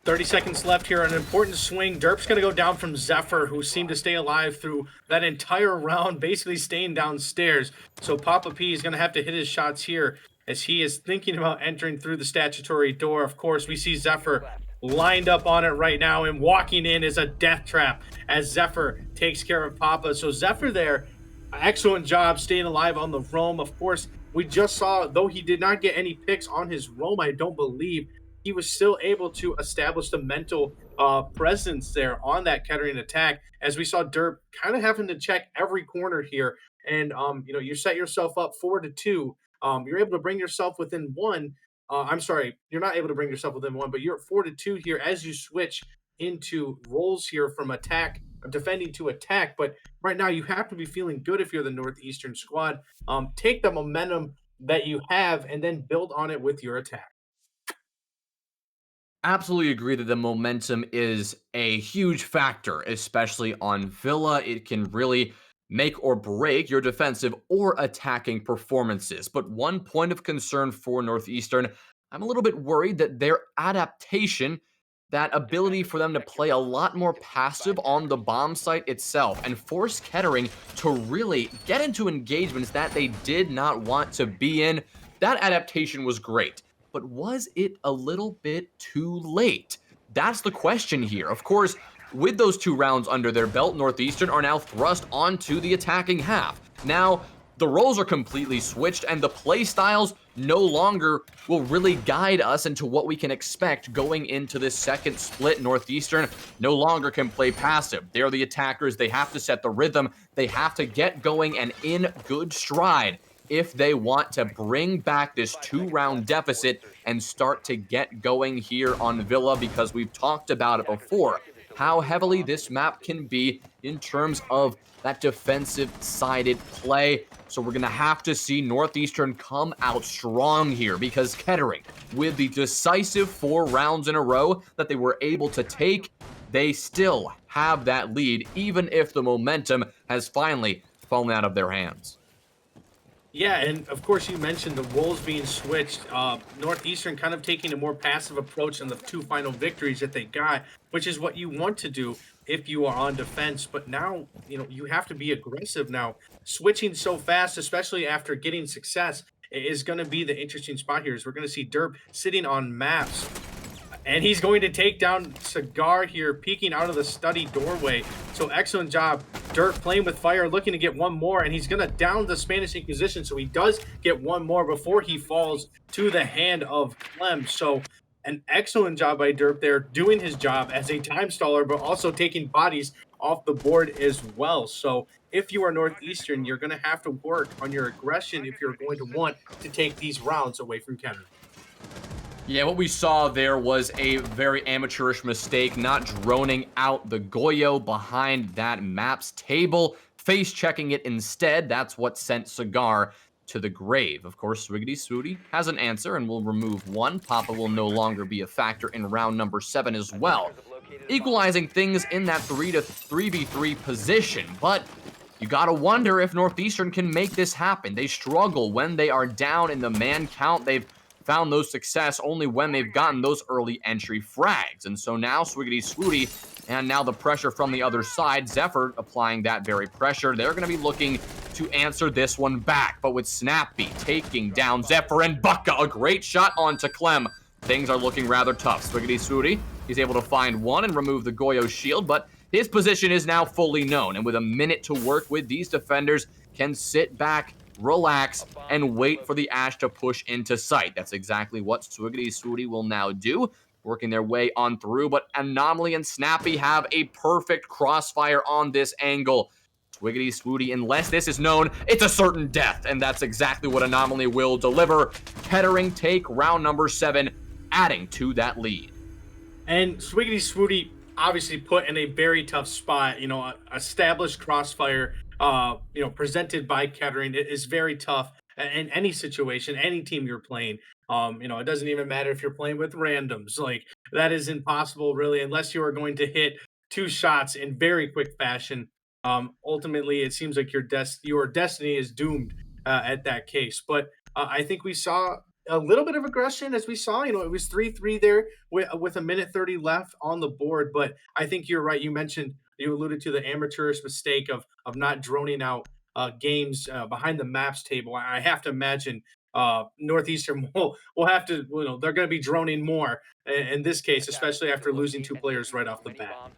30 seconds left here. An important swing. Derp's going to go down from Zephyr, who seemed to stay alive through that entire round, basically staying downstairs. So Papa P is going to have to hit his shots here as he is thinking about entering through the statutory door. Of course, we see Zephyr lined up on it right now, and walking in is a death trap as Zephyr takes care of Papa. So Zephyr there, excellent job staying alive on the roam. Of course, we just saw, though he did not get any picks on his roam, I don't believe, he was still able to establish the mental presence there on that Kettering attack, as we saw Derp kind of having to check every corner here. And you set yourself up 4-2. You're able to bring yourself within one. I'm sorry, you're not able to bring yourself within one, but you're at 4-2 here as you switch into roles here from attack, defending to attack. But right now, you have to be feeling good if you're the Northeastern squad. Take the momentum that you have and then build on it with your attack. Absolutely agree that the momentum is a huge factor, especially on Villa. It can really make or break your defensive or attacking performances. But one point of concern for Northeastern, I'm a little bit worried that their adaptation, that ability for them to play a lot more passive on the bomb site itself and force Kettering to really get into engagements that they did not want to be in, that adaptation was great. But was it a little bit too late? That's the question here. Of course, with those 2 rounds under their belt, Northeastern are now thrust onto the attacking half. Now, the roles are completely switched, and the play styles no longer will really guide us into what we can expect going into this second split. Northeastern no longer can play passive. They're the attackers. They have to set the rhythm. They have to get going and in good stride if they want to bring back this 2-round deficit and start to get going here on Villa, because we've talked about it before, how heavily this map can be in terms of that defensive-sided play. So we're going to have to see Northeastern come out strong here, because Kettering, with the decisive 4 rounds in a row that they were able to take, they still have that lead, even if the momentum has finally fallen out of their hands. Yeah, and of course you mentioned the roles being switched. Northeastern kind of taking a more passive approach in the 2 final victories that they got, which is what you want to do if you are on defense. But now, you have to be aggressive now. Switching so fast, especially after getting success, is going to be the interesting spot here. Is we're going to see Derp sitting on maps, and he's going to take down Cigar here, peeking out of the study doorway. So excellent job. Dirt playing with fire, looking to get one more, and he's going to down the Spanish Inquisition. So he does get one more before he falls to the hand of Clem. So an excellent job by Derp there, doing his job as a time staller, but also taking bodies off the board as well. So if you are Northeastern, you're going to have to work on your aggression if you're going to want to take these rounds away from Kettering. Yeah, what we saw there was a very amateurish mistake, not droning out the Goyo behind that maps table, face checking it instead. That's what sent Cigar to the grave. Of course, Swiggity Swooty has an answer and will remove 1. Papa will no longer be a factor in round number 7 as well, equalizing things in that 3v3 position. But you gotta wonder if Northeastern can make this happen. They struggle when they are down in the man count. They've found those success only when they've gotten those early entry frags. And so now Swiggity Swooty, and now the pressure from the other side, Zephyr applying that very pressure. They're going to be looking to answer this one back, but with Snappy taking down Zephyr and Bucka, a great shot onto Clem. Things are looking rather tough. Swiggity Swooty, he's able to find one and remove the Goyo shield, but his position is now fully known, and with a minute to work with, these defenders can sit back, relax, and wait for the Ash to push into sight. That's exactly what Swiggity Swooty will now do, working their way on through, but Anomaly and Snappy have a perfect crossfire on this angle. Swiggity Swooty, unless this is known, it's a certain death, and that's exactly what Anomaly will deliver. Kettering take round number 7, adding to that lead. And Swiggity Swooty obviously put in a very tough spot. Established crossfire, presented by Kettering. It is very tough in any situation, any team you're playing. It doesn't even matter if you're playing with randoms. Like, that is impossible, really, unless you are going to hit 2 shots in very quick fashion. Ultimately, it seems like your destiny is doomed at that case. But I think we saw a little bit of aggression as we saw. It was 3-3 there with a minute 30 left on the board. But I think you're right. You alluded to the amateurish mistake of not droning out games behind the maps table. I have to imagine Northeastern will have to, they're going to be droning more in this case, especially after losing two players right off the bat.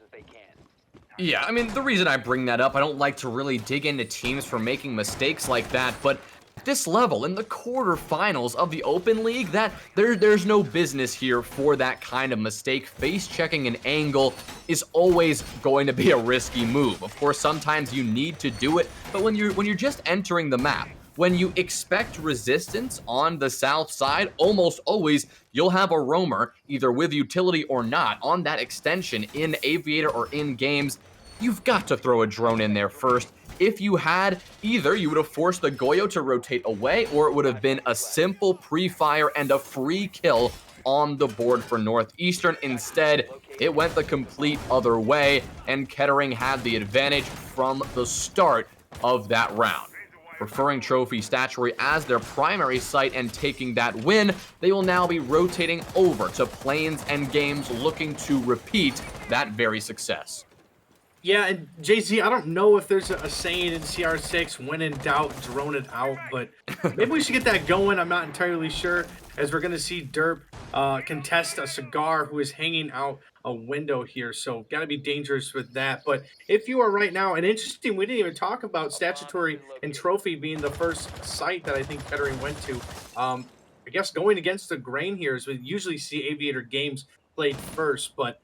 Yeah, I mean, the reason I bring that up, I don't like to really dig into teams for making mistakes like that, but at this level, in the quarterfinals of the Open League, there's no business here for that kind of mistake. Face checking an angle is always going to be a risky move. Of course, sometimes you need to do it, but when you're just entering the map, when you expect resistance on the south side, almost always you'll have a roamer, either with utility or not, on that extension in Aviator or in games. You've got to throw a drone in there first. If you had, either you would have forced the Goyo to rotate away, or it would have been a simple pre-fire and a free kill on the board for Northeastern. Instead, it went the complete other way, and Kettering had the advantage from the start of that round. Preferring Trophy Statuary as their primary site and taking that win, they will now be rotating over to Plains and Games, looking to repeat that very success. Yeah, and Jay-Z, I don't know if there's a saying in CR6, when in doubt, drone it out, but maybe we should get that going. I'm not entirely sure, as we're going to see Derp contest a cigar who is hanging out a window here, so got to be dangerous with that. But if you are right now, and interesting, we didn't even talk about Statutory and Trophy being the first site that I think Kettering went to. I guess going against the grain here is we usually see Aviator Games played first, but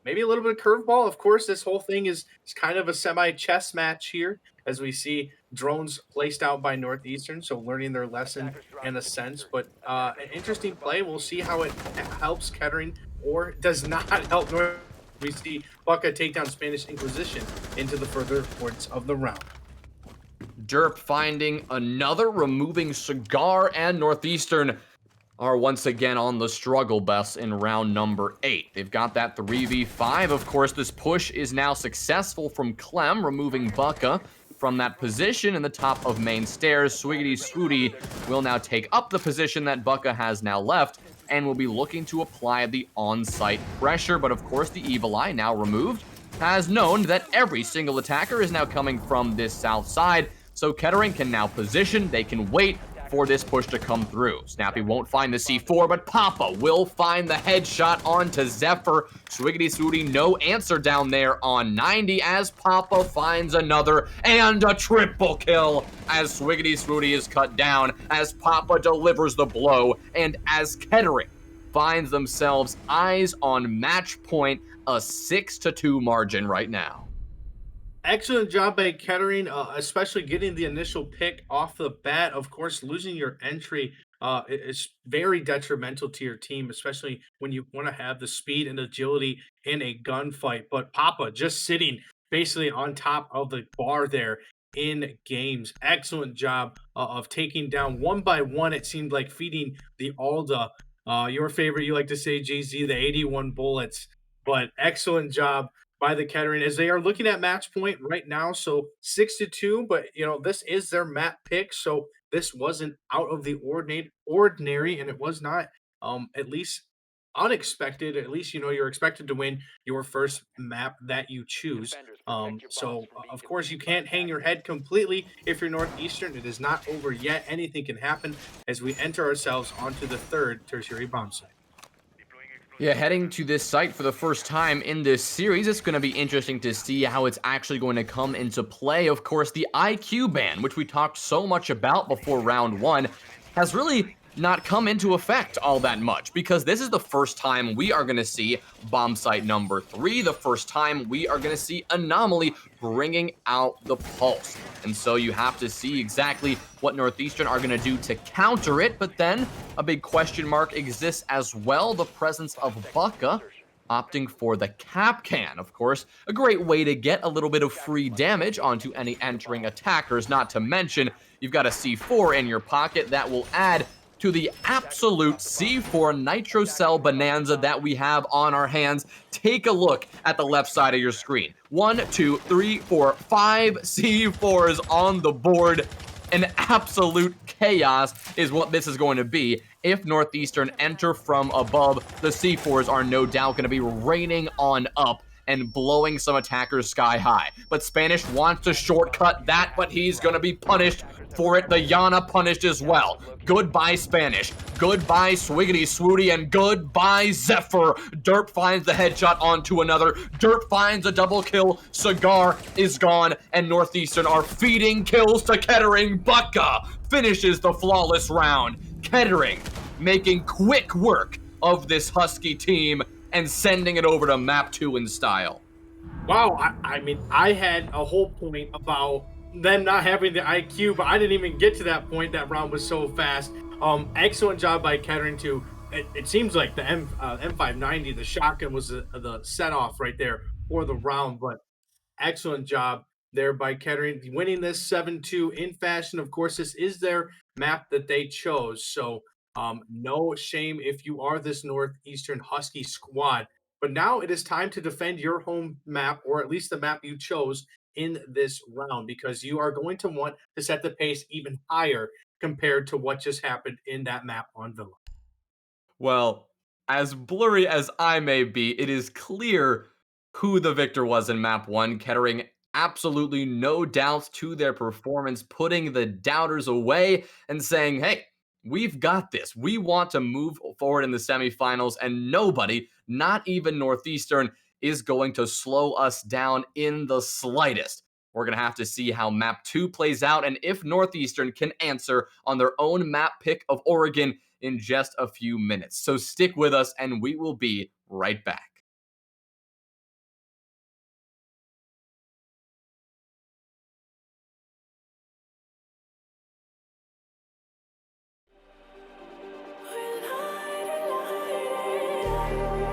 maybe a little bit of curveball. Of course, this whole thing is kind of a semi-chess match here, as we see drones placed out by Northeastern, so learning their lesson in a sense. But an interesting play. We'll see how it helps Kettering or does not help North. We see Bucca take down Spanish Inquisition into the further points of the round. Derp finding another, removing Cigar, and Northeastern are once again on the struggle bus in round number 8. They've got that 3v5. Of course, this push is now successful from Clem, removing Bucca from that position in the top of main stairs. Swiggity Swooty will now take up the position that Bucca has now left and will be looking to apply the on-site pressure. But of course, the Evil Eye, now removed, has known that every single attacker is now coming from this south side. So Kettering can now position, they can wait for this push to come through. Snappy won't find the C4, but Papa will find the headshot onto Zephyr. Swiggity Swooty, no answer down there on 90 as Papa finds another, and a triple kill as Swiggity Swooty is cut down, as Papa delivers the blow, and as Kettering finds themselves eyes on match point, a 6-2 margin right now. Excellent job by Kettering, especially getting the initial pick off the bat. Of course, losing your entry is very detrimental to your team, especially when you want to have the speed and agility in a gunfight. But Papa just sitting basically on top of the bar there in games. Excellent job of taking down one by one. It seemed like feeding the Alda, your favorite, you like to say, Jay-Z, the 81 bullets. But excellent job by the Kettering as they are looking at match point right now. So 6-2, but this is their map pick. So this wasn't out of the ordinary, and it was not at least unexpected. At least you're expected to win your first map that you choose. So of course you can't hang your head completely if you're Northeastern. It is not over yet. Anything can happen as we enter ourselves onto the third tertiary bomb site. Yeah, heading to this site for the first time in this series, it's going to be interesting to see how it's actually going to come into play. Of course, the IQ ban, which we talked so much about before round 1, has really not come into effect all that much, because this is the first time we are going to see bomb site number 3, the first time we are going to see Anomaly bringing out the pulse. And so you have to see exactly what Northeastern are going to do to counter it, but then a big question mark exists as well, the presence of Bucca opting for the cap can. Of course, a great way to get a little bit of free damage onto any entering attackers, not to mention you've got a C4 in your pocket that will add to the absolute C4 Nitro Cell bonanza that we have on our hands. Take a look at the left side of your screen. 1, 2, 3, 4, 5 C4s on the board. An absolute chaos is what this is going to be. If Northeastern enter from above, the C4s are no doubt going to be raining on up and blowing some attackers sky high. But Spanish wants to shortcut that, but he's going to be punished for it. The Yana punished as well. Goodbye, Spanish. Goodbye, Swiggity Swooty, and goodbye, Zephyr. Derp finds the headshot onto another. Derp finds a double kill. Cigar is gone, and Northeastern are feeding kills to Kettering. Bucka finishes the flawless round. Kettering making quick work of this Husky team and sending it over to map 2 in style. Wow, I mean, I had a whole point about them not having the IQ, but I didn't even get to that point. That round was so fast. Excellent job by Kettering too. It seems like the M590, the shotgun was the set off right there for the round, but excellent job there by Kettering, winning this 7-2 in fashion. Of course, this is their map that they chose, so no shame if you are this Northeastern Husky squad. But now it is time to defend your home map, or at least the map you chose in this round, because you are going to want to set the pace even higher compared to what just happened in that map on Villa. Well, as blurry as I may be, it is clear who the victor was in map 1. Kettering, absolutely no doubts to their performance, putting the doubters away and saying, hey, we've got this. We want to move forward in the semifinals, and nobody, not even Northeastern, is going to slow us down in the slightest. We're going to have to see how map 2 plays out and if Northeastern can answer on their own map pick of Oregon in just a few minutes. So stick with us and we will be right back.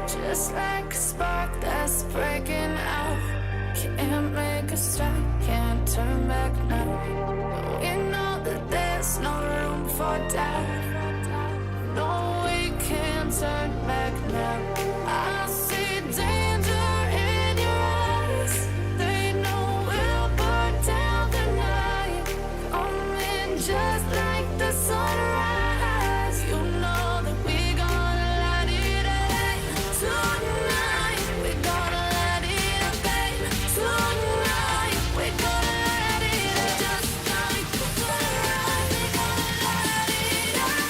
Just like a spark that's breaking out. Can't make a stop, can't turn back now. We know that there's no room for doubt. No, we can't turn back now. I see danger in your eyes. They know we'll burn down the night. Coming just like the sunrise. You know that we gonna light it up tonight. We gonna light it up, babe. Tonight we gonna light it up just like the sunrise. We gonna light it up.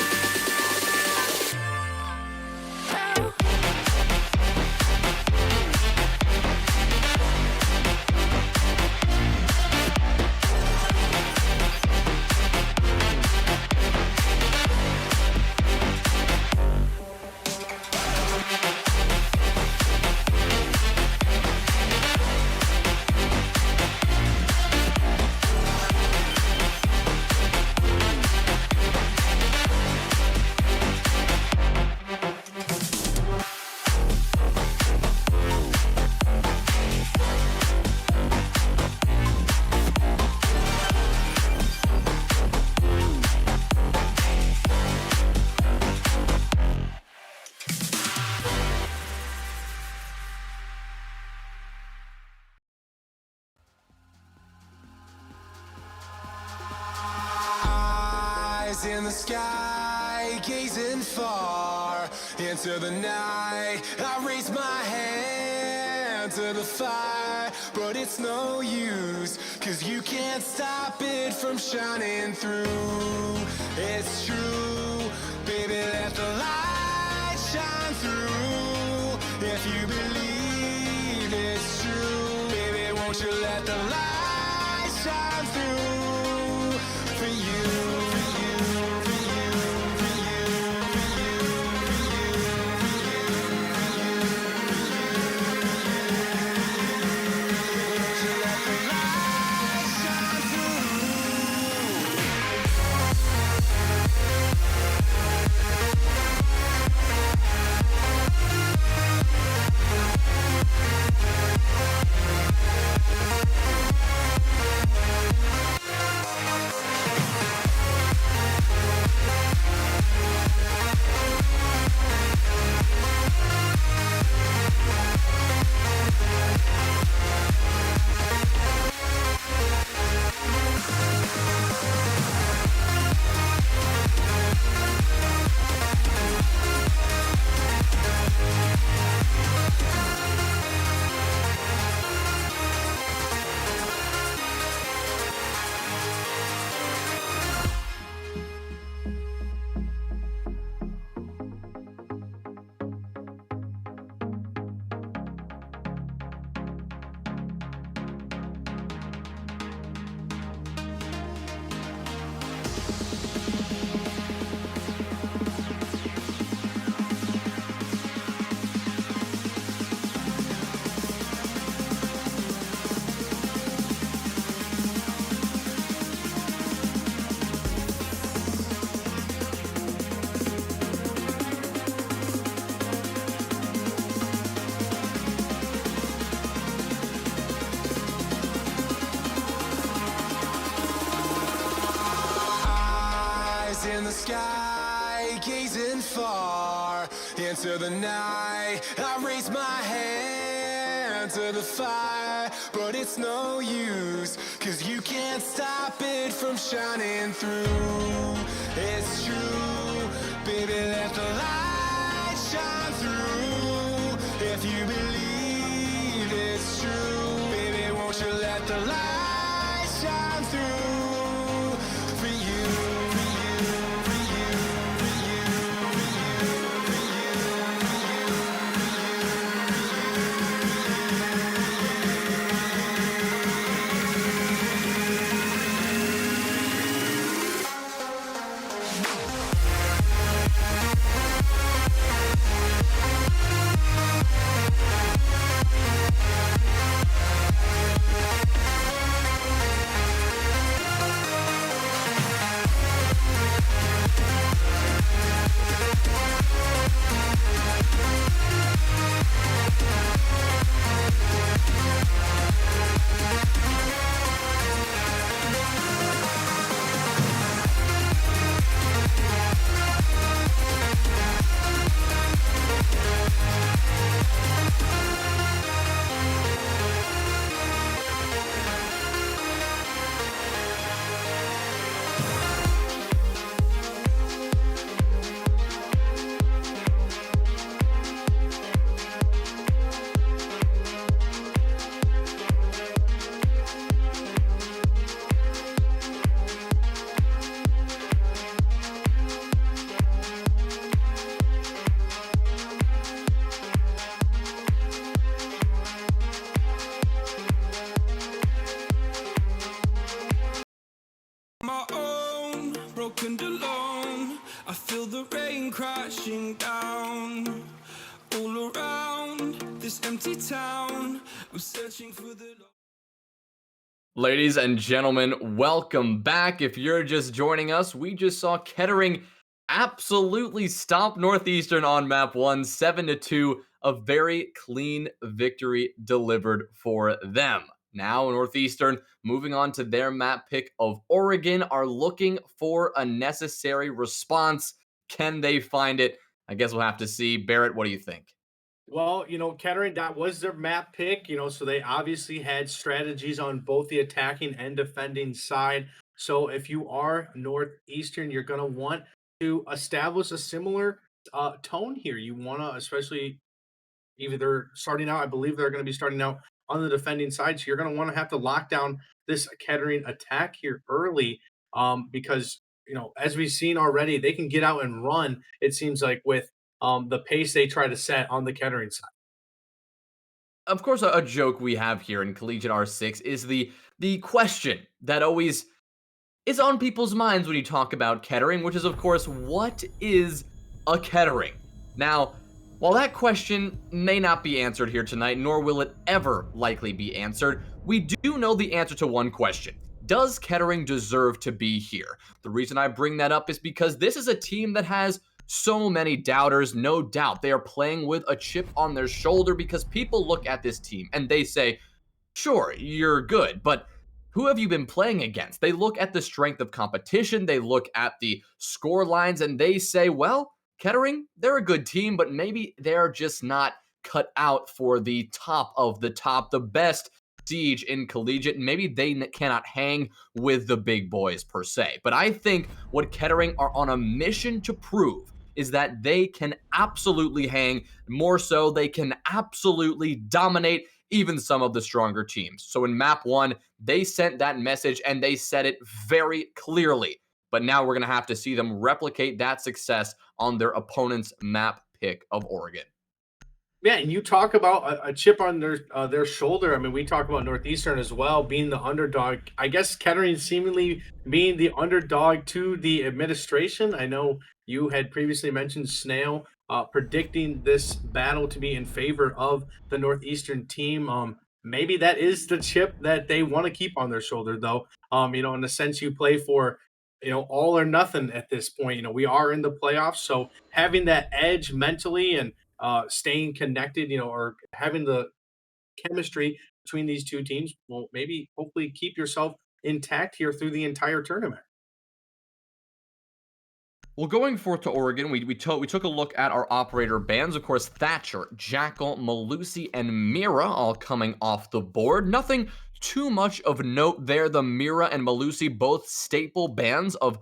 Eyes in the sky, gazing far into the night. I raise my hand to the fire, but it's no use, 'cause you can't stop it from shining through. It's true, baby, let the light shine through. If you believe it's true, baby, won't you let the light shine through for you. Eyes in the sky, gazing far into the night. I raise my hand to the fire, but it's no use, 'cause you can't stop it from shining through. It's true, baby, let the light shine through. If you believe it's true, baby, won't you let the light shine through for you, for you, for you, for you, for you, for you, my own, broken alone. I feel the rain crashing down all around this empty town. I'm searching for the Ladies and gentlemen, welcome back. If you're just joining us, we just saw Kettering absolutely stomp Northeastern on map 1, 7-2. A very clean victory delivered for them. Now, Northeastern, moving on to their map pick of Oregon, are looking for a necessary response. Can they find it? I guess we'll have to see. Barrett, what do you think? Well, Kettering, that was their map pick, so they obviously had strategies on both the attacking and defending side. So if you are Northeastern, you're going to want to establish a similar tone here. You want to, especially either they're starting out, I believe they're going to be starting out on the defending side. So you're going to want to have to lock down this Kettering attack here early, because, as we've seen already, they can get out and run, it seems like, with the pace they try to set on the Kettering side. Of course, a joke we have here in Collegiate R6 is the question that always is on people's minds when you talk about Kettering, which is, of course, what is a Kettering? Now, while that question may not be answered here tonight, nor will it ever likely be answered, we do know the answer to one question. Does Kettering deserve to be here? The reason I bring that up is because this is a team that has so many doubters, no doubt. They are playing with a chip on their shoulder because people look at this team and they say, sure, you're good, but who have you been playing against? They look at the strength of competition, they look at the score lines, and they say, well, Kettering, they're a good team, but maybe they're just not cut out for the top of the top, the best siege in collegiate. Maybe they cannot hang with the big boys per se. But I think what Kettering are on a mission to prove is that they can absolutely hang. More so, they can absolutely dominate even some of the stronger teams. So in map 1, they sent that message and they said it very clearly. But now we're going to have to see them replicate that success on their opponent's map pick of Oregon. Yeah, and you talk about a chip on their shoulder. I mean, we talk about Northeastern as well being the underdog. I guess Kettering seemingly being the underdog to the administration. I know you had previously mentioned Snail predicting this battle to be in favor of the Northeastern team. Maybe that is the chip that they want to keep on their shoulder, though. In the sense you play for, all or nothing at this point. We are in the playoffs, so having that edge mentally and staying connected, or having the chemistry between these two teams will maybe hopefully keep yourself intact here through the entire tournament. Well, going forth to Oregon, we took a look at our operator bands. Of course, Thatcher, Jackal, Malusi, and Mira all coming off the board. Nothing too much of note there. The Mira and Malusi, both staple bands of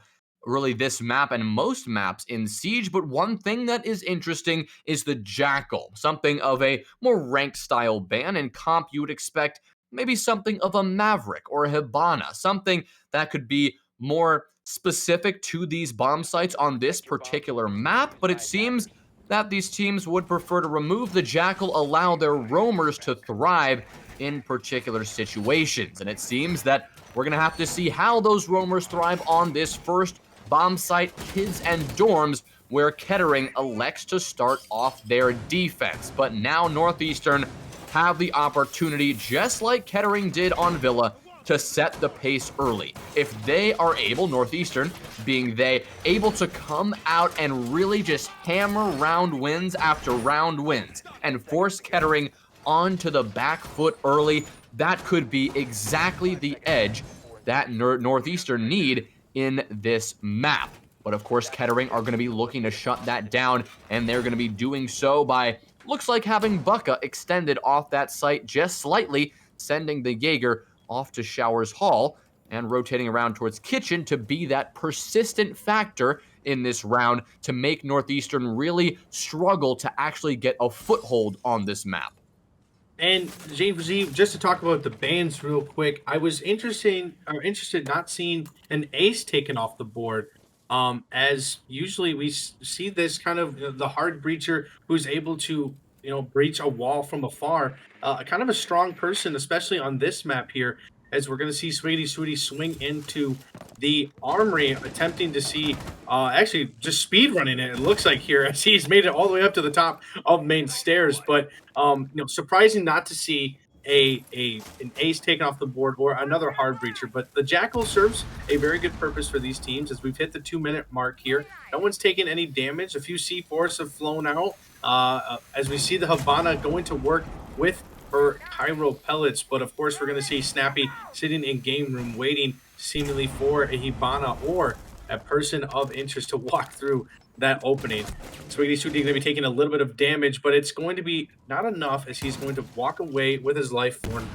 really this map and most maps in Siege. But one thing that is interesting is the Jackal, something of a more ranked style band. In comp, you would expect maybe something of a Maverick or a Hibana, something that could be more specific to these bomb sites on this particular map, but it seems that these teams would prefer to remove the Jackal, allow their roamers to thrive in particular situations. And it seems that we're going to have to see how those roamers thrive on this first bomb site, Kids and Dorms, where Kettering elects to start off their defense. But now Northeastern have the opportunity, just like Kettering did on Villa, to set the pace early. If they are able, Northeastern being they, able to come out and really just hammer round wins after round wins and force Kettering onto the back foot early, that could be exactly the edge that Northeastern need in this map. But of course, Kettering are going to be looking to shut that down, and they're going to be doing so by, looks like, having Bucka extended off that site just slightly, sending the Jaeger off to Showers Hall and rotating around towards Kitchen to be that persistent factor in this round to make Northeastern really struggle to actually get a foothold on this map. And James Z, just to talk about the bans real quick, I was interested not seeing an ace taken off the board. As usually we see this kind of the hard breacher who's able to breach a wall from afar. Kind of a strong person, especially on this map here, as we're going to see Sweetie swing into the armory, attempting to see, actually just speed running it looks like here, as he's made it all the way up to the top of main stairs. But surprising not to see an ace taken off the board or another hard breacher. But the Jackal serves a very good purpose for these teams, as we've hit the 2-minute mark here. No one's taken any damage. A few C4s have flown out, as we see the Hibana going to work with her Cairo pellets. But of course, we're going to see Snappy sitting in game room waiting seemingly for a Hibana or a person of interest to walk through that opening. Sweetie going to be taking a little bit of damage, but it's going to be not enough, as he's going to walk away with his life for now.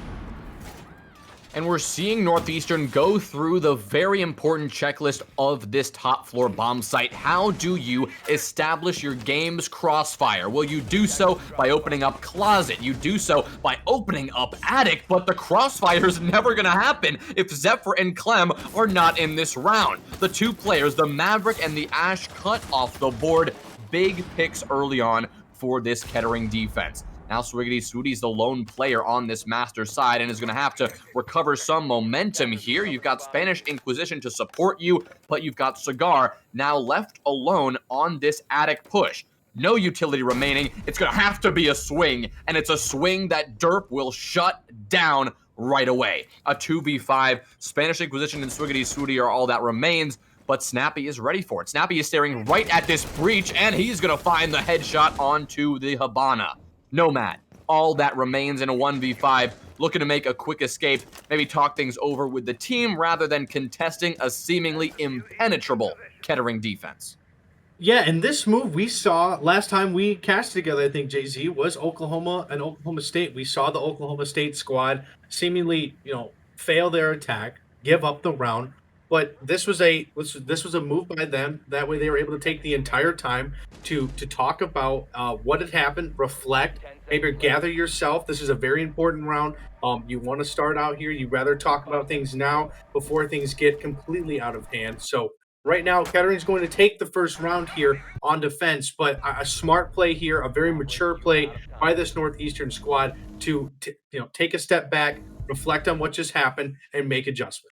And we're seeing Northeastern go through the very important checklist of this top floor bomb site. How do you establish your game's crossfire? Well, you do so by opening up closet. You do so by opening up attic, but the crossfire is never going to happen if Zephyr and Clem are not in this round. The two players, the Maverick and the Ash, cut off the board. Big picks early on for this Kettering defense. Now Swooty's the lone player on this master side and is going to have to recover some momentum here. You've got Spanish Inquisition to support you, but you've got Cigar now left alone on this attic push. No utility remaining. It's going to have to be a swing, and it's a swing that Derp will shut down right away. A 2v5. Spanish Inquisition and Swooty are all that remains, but Snappy is ready for it. Snappy is staring right at this breach, and he's going to find the headshot onto the Hibana. Nomad, all that remains in a 1v5, looking to make a quick escape, maybe talk things over with the team rather than contesting a seemingly impenetrable Kettering defense. Yeah, and this move we saw last time we cast together, I think, Jay-Z, was Oklahoma and Oklahoma State. We saw the Oklahoma State squad seemingly, fail their attack, give up the round. But this was a move by them. That way they were able to take the entire time to talk about what had happened, reflect, maybe gather yourself. This is a very important round. You want to start out here. You'd rather talk about things now before things get completely out of hand. So right now, Kettering's going to take the first round here on defense, but a smart play here, a very mature play by this Northeastern squad to take a step back, reflect on what just happened, and make adjustments.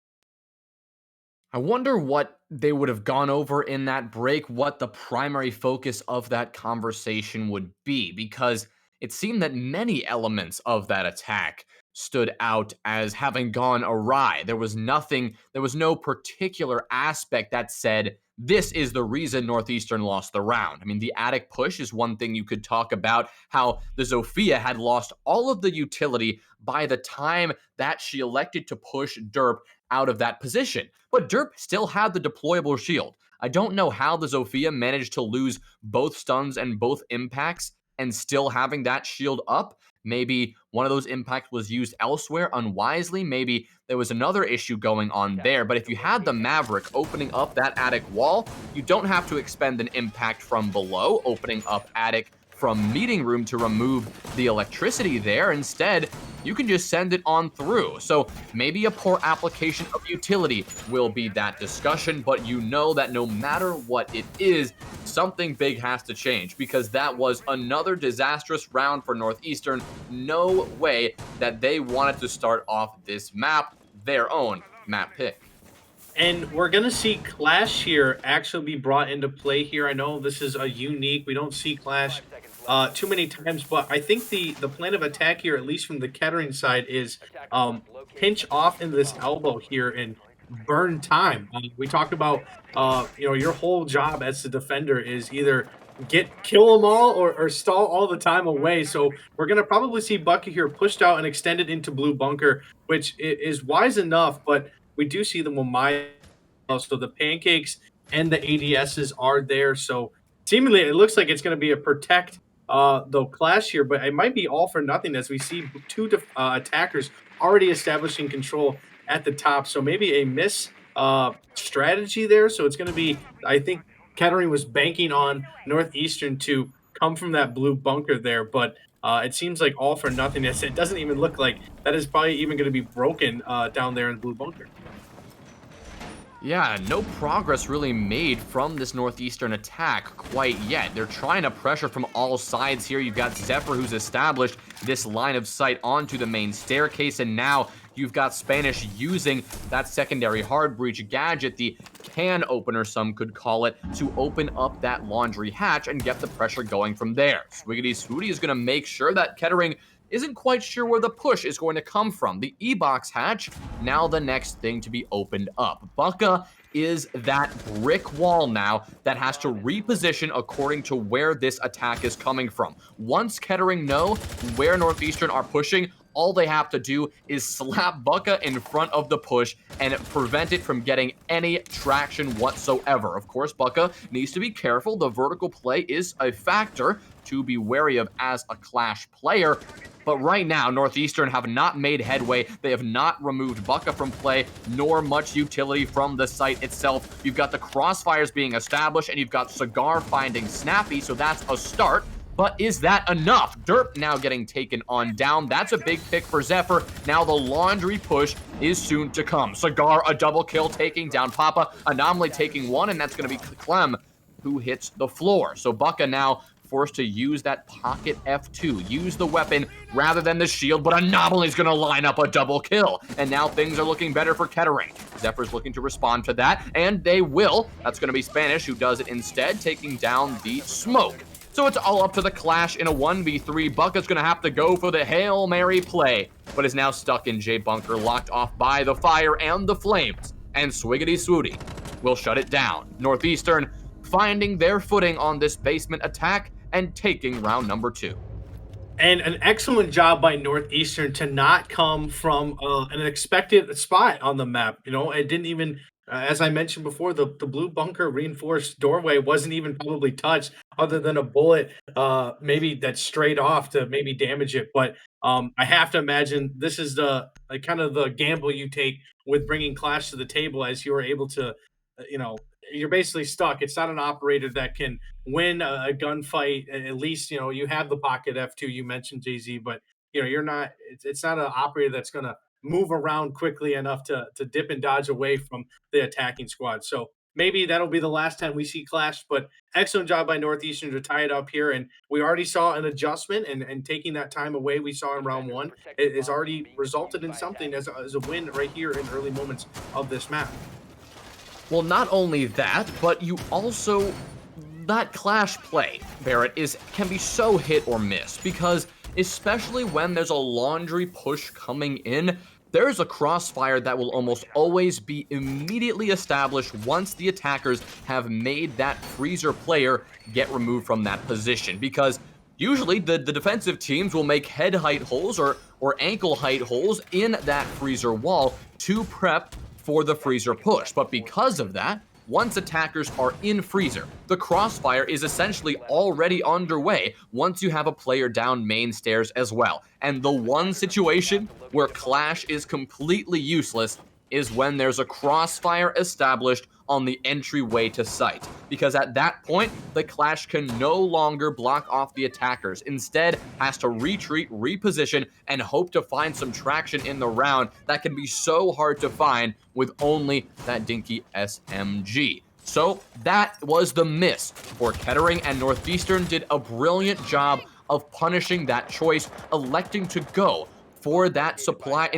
I wonder what they would have gone over in that break, what the primary focus of that conversation would be, because it seemed that many elements of that attack stood out as having gone awry. There was no particular aspect that said, this is the reason Northeastern lost the round. I mean, the attic push is one thing you could talk about, how the Zofia had lost all of the utility by the time that she elected to push Derp out of that position. But Derp still had the deployable shield. I don't know how the Zofia managed to lose both stuns and both impacts and still having that shield up. Maybe one of those impacts was used elsewhere unwisely. Maybe there was another issue going on there. But if you had the Maverick opening up that attic wall, you don't have to expend an impact from below, opening up attic from meeting room to remove the electricity there. Instead, you can just send it on through. So maybe a poor application of utility will be that discussion, but you know that no matter what it is, something big has to change, because that was another disastrous round for Northeastern. No way that they wanted to start off this map their own map pick. And we're going to see Clash here actually be brought into play here. I know this is a unique. We don't see Clash too many times, but I think the plan of attack here, at least from the Kettering side, is pinch off into this elbow here and burn time. We talked about, your whole job as the defender is either kill them all or stall all the time away. So we're going to probably see Bucky here pushed out and extended into blue bunker, which is wise enough, but we do see the Momai, so the pancakes and the ADSs are there. So seemingly it looks like it's going to be a protect the Clash here, but it might be all for nothing as we see two attackers already establishing control at the top. So maybe a miss strategy there. So it's going to be, I think Kettering was banking on Northeastern to come from that blue bunker there, but it seems like all for nothing. It doesn't even look like that is probably even going to be broken down there in the blue bunker. Yeah, no progress really made from this Northeastern attack quite yet. They're trying to pressure from all sides here. You've got Zephyr, who's established this line of sight onto the main staircase, and now you've got Spanish using that secondary hard breach gadget, the can opener, some could call it, to open up that laundry hatch and get the pressure going from there. Swiggity Swooty is going to make sure that Kettering isn't quite sure where the push is going to come from. The E-box hatch, now the next thing to be opened up. Bucka is that brick wall now that has to reposition according to where this attack is coming from. Once Kettering know where Northeastern are pushing, all they have to do is slap Bucka in front of the push and prevent it from getting any traction whatsoever. Of course, Bucka needs to be careful. The vertical play is a factor to be wary of as a Clash player. But right now, Northeastern have not made headway. They have not removed Bucka from play, nor much utility from the site itself. You've got the crossfires being established, and you've got Cigar finding Snappy, so that's a start. But is that enough? Derp now getting taken on down. That's a big pick for Zephyr. Now the laundry push is soon to come. Cigar, a double kill, taking down Papa. Anomaly taking one, and that's going to be Clem who hits the floor. So Bucka now forced to use that pocket F2, use the weapon rather than the shield, but Anomaly's gonna line up a double kill. And now things are looking better for Kettering. Zephyr's looking to respond to that, and they will. That's gonna be Spanish who does it instead, taking down the smoke. So it's all up to the Clash in a 1v3. Bucka's gonna have to go for the Hail Mary play, but is now stuck in J Bunker, locked off by the fire and the flames. And Swiggity Swooty will shut it down. Northeastern finding their footing on this basement attack and taking round number 2. And an excellent job by Northeastern to not come from an expected spot on the map. It didn't even, as I mentioned before, the blue bunker reinforced doorway wasn't even probably touched other than a bullet maybe that strayed off to maybe damage it. But I have to imagine this is the kind of the gamble you take with bringing Clash to the table, as you are able to, you're basically stuck. It's not an operator that can win a gunfight. At least, you have the pocket F2 you mentioned, Jay-Z, but you're not, it's not an operator that's going to move around quickly enough to dip and dodge away from the attacking squad. So maybe that'll be the last time we see Clash, but excellent job by Northeastern to tie it up here. And we already saw an adjustment, and taking that time away we saw in round 1, it has already resulted in something as a win right here in early moments of this map. Well, not only that, but you also, that Clash play, Barrett, can be so hit or miss, because especially when there's a laundry push coming in, there's a crossfire that will almost always be immediately established once the attackers have made that freezer player get removed from that position, because usually the defensive teams will make head height holes or ankle height holes in that freezer wall to prep for the freezer push. But because of that, once attackers are in freezer, the crossfire is essentially already underway once you have a player down main stairs as well. And the one situation where Clash is completely useless is when there's a crossfire established on the entryway to site. Because at that point, the Clash can no longer block off the attackers. Instead, has to retreat, reposition, and hope to find some traction in the round that can be so hard to find with only that dinky SMG. So that was the miss for Kettering, and Northeastern did a brilliant job of punishing that choice, electing to go for that supply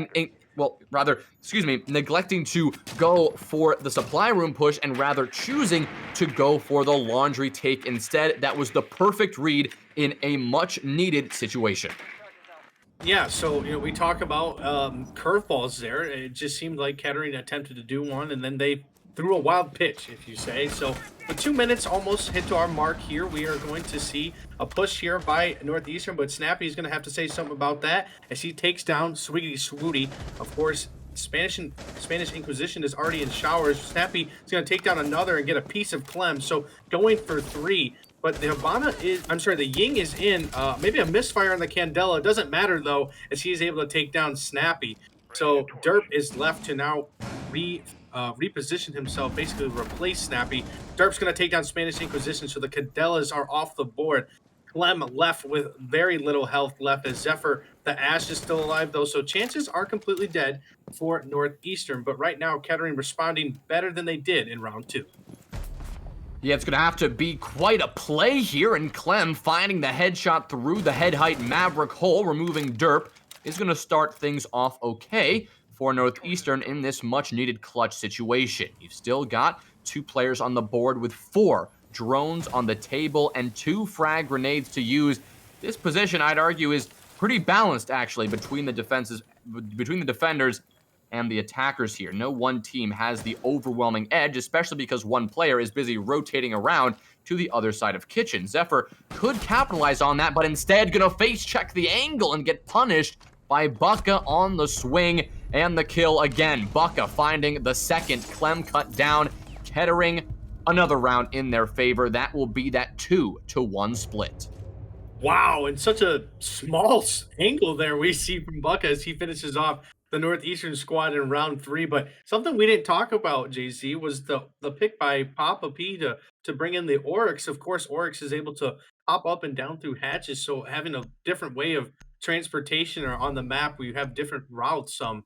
neglecting to go for the supply room push and rather choosing to go for the laundry take instead. That was the perfect read in a much needed situation. Yeah, so we talk about curveballs there. It just seemed like Kettering attempted to do one, and then they threw a wild pitch, if you say. So the 2 minutes almost hit to our mark here. We are going to see a push here by Northeastern, but Snappy's going to have to say something about that as he takes down Swiggity Swooty. Of course, Spanish Inquisition is already in showers. Snappy is going to take down another and get a piece of Clem. So going for 3. But the the Ying is in. Maybe a misfire on the Candela. It doesn't matter, though, as he's able to take down Snappy. So Derp is left to now reposition himself, basically replace Snappy. Derp's going to take down Spanish Inquisition, so the Candelas are off the board. Clem left with very little health left as Zephyr, the Ash is still alive, though, so chances are completely dead for Northeastern. But right now, Kettering responding better than they did in round 2. Yeah, it's going to have to be quite a play here, and Clem finding the headshot through the head height Maverick hole, removing Derp, is going to start things off okay for Northeastern in this much-needed clutch situation. You've still got 2 players on the board with 4 drones on the table and 2 frag grenades to use. This position, I'd argue, is pretty balanced, actually, between the defenders and the attackers here. No one team has the overwhelming edge, especially because one player is busy rotating around to the other side of kitchen. Zephyr could capitalize on that, but instead gonna face check the angle and get punished by Bucka on the swing and the kill again. Bucka finding the second. Clem cut down. Kettering another round in their favor. That will be that 2-1 split. Wow, and such a small angle there we see from Bucka as he finishes off the Northeastern squad in round 3. But something we didn't talk about, JZ, was the pick by Papa P to bring in the Oryx. Of course, Oryx is able to hop up and down through hatches, so having a different way of transportation or on the map where you have different routes, I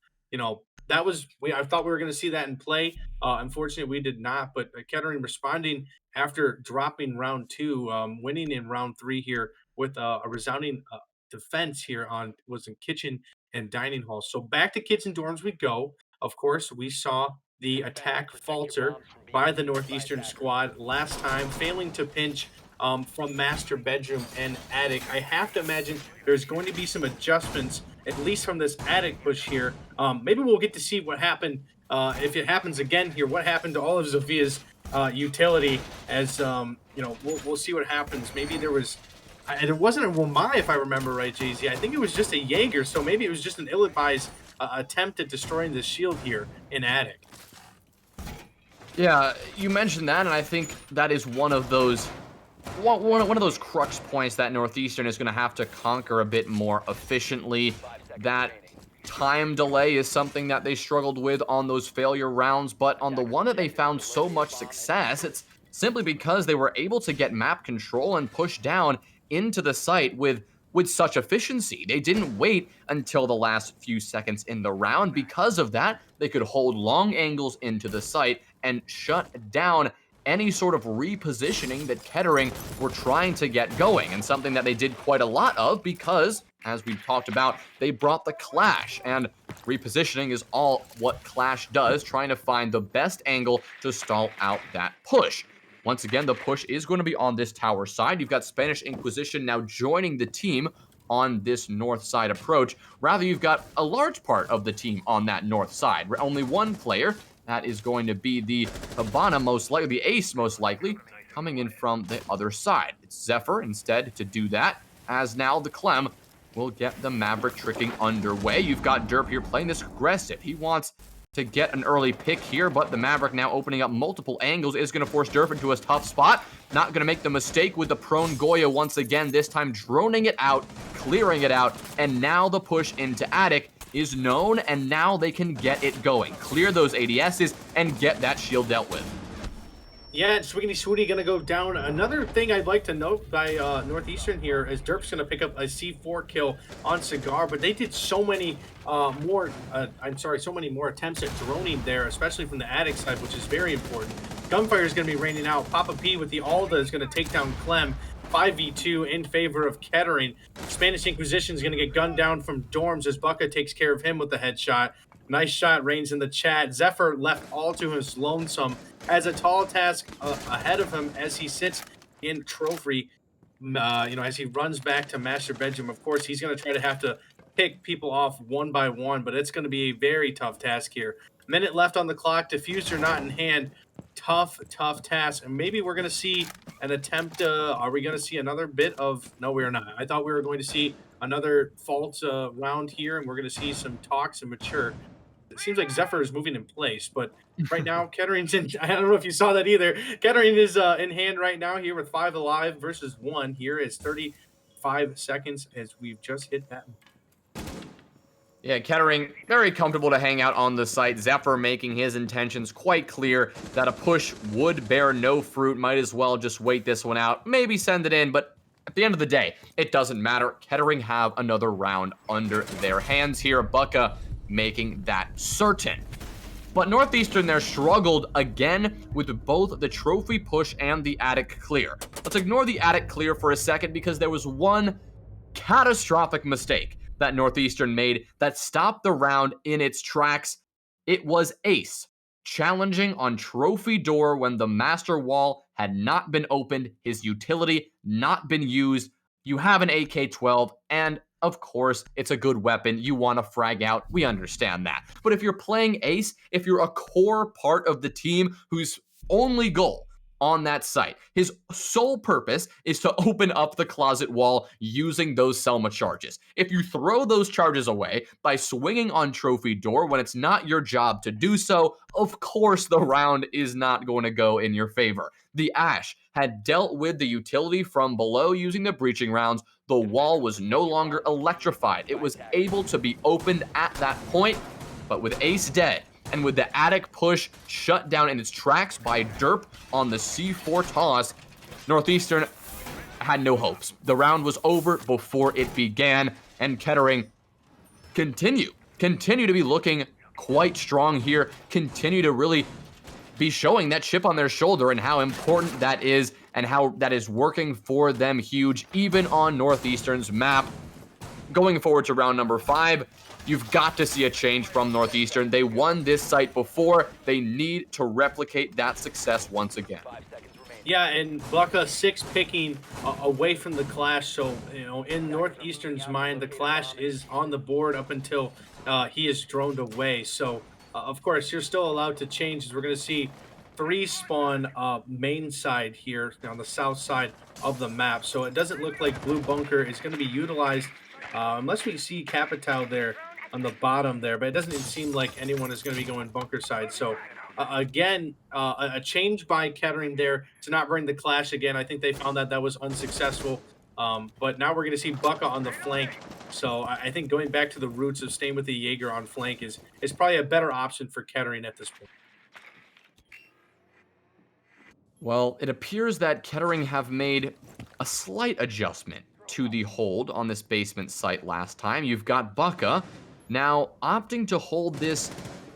thought we were going to see that in play. Unfortunately, we did not. But Kettering responding after dropping round 2, winning in round 3 here with a resounding defense here was in kitchen and dining hall. So back to kids and dorms we go. Of course, we saw the attack falter by the Northeastern squad last time, failing to pinch from master bedroom and attic. I have to imagine there's going to be some adjustments, at least from this attic push here. Maybe we'll get to see what happened, if it happens again here, what happened to all of Zofia's utility as, we'll see what happens. Maybe there wasn't a Womai, if I remember right, JZ. I think it was just a Jaeger, so maybe it was just an ill-advised attempt at destroying the shield here in attic. Yeah, you mentioned that, and I think that is one of those crux points that Northeastern is going to have to conquer a bit more efficiently. That time delay is something that they struggled with on those failure rounds, but on the one that they found so much success, it's simply because they were able to get map control and push down into the site with such efficiency. They didn't wait until the last few seconds in the round. Because of that, they could hold long angles into the site and shut down any sort of repositioning that Kettering were trying to get going, and something that they did quite a lot of because, as we talked about, they brought the Clash, and repositioning is all what Clash does, trying to find the best angle to stall out that push. Once again, the push is going to be on this tower side. You've got Spanish Inquisition now joining the team on this north side approach. Rather, you've got a large part of the team on that north side. Only one player. That is going to be the Habana, most likely, the Ace, most likely, coming in from the other side. It's Zephyr instead to do that, as now the Clem will get the Maverick tricking underway. You've got Derp here playing this aggressive. He wants to get an early pick here, but the Maverick now opening up multiple angles is going to force Durf into a tough spot. Not going to make the mistake with the prone Goya once again, this time droning it out, clearing it out, and now the push into Attic is known, and now they can get it going. Clear those ADSs and get that shield dealt with. Yeah, Swiggy Swooty going to go down. Another thing I'd like to note by Northeastern here is Derp's going to pick up a C4 kill on Cigar, but they did so many so many more attempts at droning there, especially from the Attic side, which is very important. Gunfire is going to be raining out. Papa P with the Alda is going to take down Clem. 5v2 in favor of Kettering. Spanish Inquisition is going to get gunned down from Dorms as Bucka takes care of him with the headshot. Nice shot reigns in the chat. Zephyr left all to his lonesome. Has a tall task ahead of him as he sits in trophy. As he runs back to master bedroom. Of course, he's going to try to have to pick people off one by one, but it's going to be a very tough task here. Minute left on the clock. Diffuser not in hand. Tough task. And maybe we're going to see an attempt. Are we going to see another bit of... No, we're not. I thought we were going to see another fault round here, and we're going to see some talks and mature. It seems like Zephyr is moving in place, but right now, Kettering's in... I don't know if you saw that either. Kettering is in hand right now here with 5 alive versus 1. Here is 35 seconds as we've just hit that. Yeah, Kettering, very comfortable to hang out on the site. Zephyr making his intentions quite clear that a push would bear no fruit. Might as well just wait this one out. Maybe send it in, but at the end of the day, it doesn't matter. Kettering have another round under their hands here. Bucka making that certain. But Northeastern there struggled again with both the trophy push and the Attic clear. Let's ignore the Attic clear for a second because there was one catastrophic mistake that Northeastern made that stopped the round in its tracks. It was Ace challenging on trophy door when the master wall had not been opened, his utility not been used. You have an AK-12, and of course, it's a good weapon. You want to frag out. We understand that. But if you're playing Ace, if you're a core part of the team whose only goal on that site, his sole purpose is to open up the closet wall using those Selma charges. If you throw those charges away by swinging on trophy door when it's not your job to do so, of course the round is not going to go in your favor. The Ash had dealt with the utility from below using the breaching rounds. The wall was no longer electrified. It was able to be opened at that point, but with Ace dead, and with the Attic push shut down in its tracks by Derp on the C4 toss, Northeastern had no hopes. The round was over before it began, and Kettering continue to be looking quite strong here, continue to really be showing that chip on their shoulder and how important that is and how that is working for them huge, even on Northeastern's map. Going forward to round number 5, you've got to see a change from Northeastern. They won this site before. They need to replicate that success once again. Yeah, and Bucka 6 picking away from the Clash. So, in Northeastern's mind, the Clash is on the board up until he is droned away. So, of course, you're still allowed to change, as we're going to see 3 spawn main side here on the south side of the map. So it doesn't look like Blue Bunker is going to be utilized unless we see Capital there on the bottom there, but it doesn't seem like anyone is going to be going bunker side. So again, a change by Kettering there to not bring the Clash again. I think they found that was unsuccessful. But now we're going to see Bucka on the flank. So I think going back to the roots of staying with the Jaeger on flank is probably a better option for Kettering at this point. Well, it appears that Kettering have made a slight adjustment to the hold on this basement site last time. You've got Bucka now opting to hold this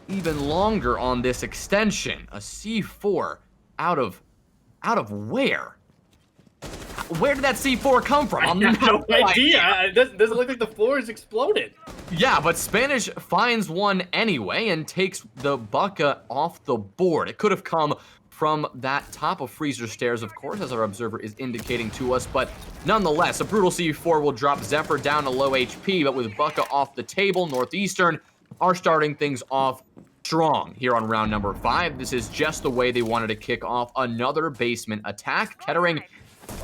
even longer on this extension. A C4 out of where? Where did that C4 come from? I have no idea. It doesn't look like the floor has exploded. Yeah, but Spanish finds one anyway and takes the Bucka off the board. It could have come from that top of freezer stairs, of course, as our observer is indicating to us, but nonetheless, a brutal C4 will drop Zephyr down to low HP, but with Bucka off the table, Northeastern are starting things off strong here on round number 5. This is just the way they wanted to kick off another basement attack. Kettering,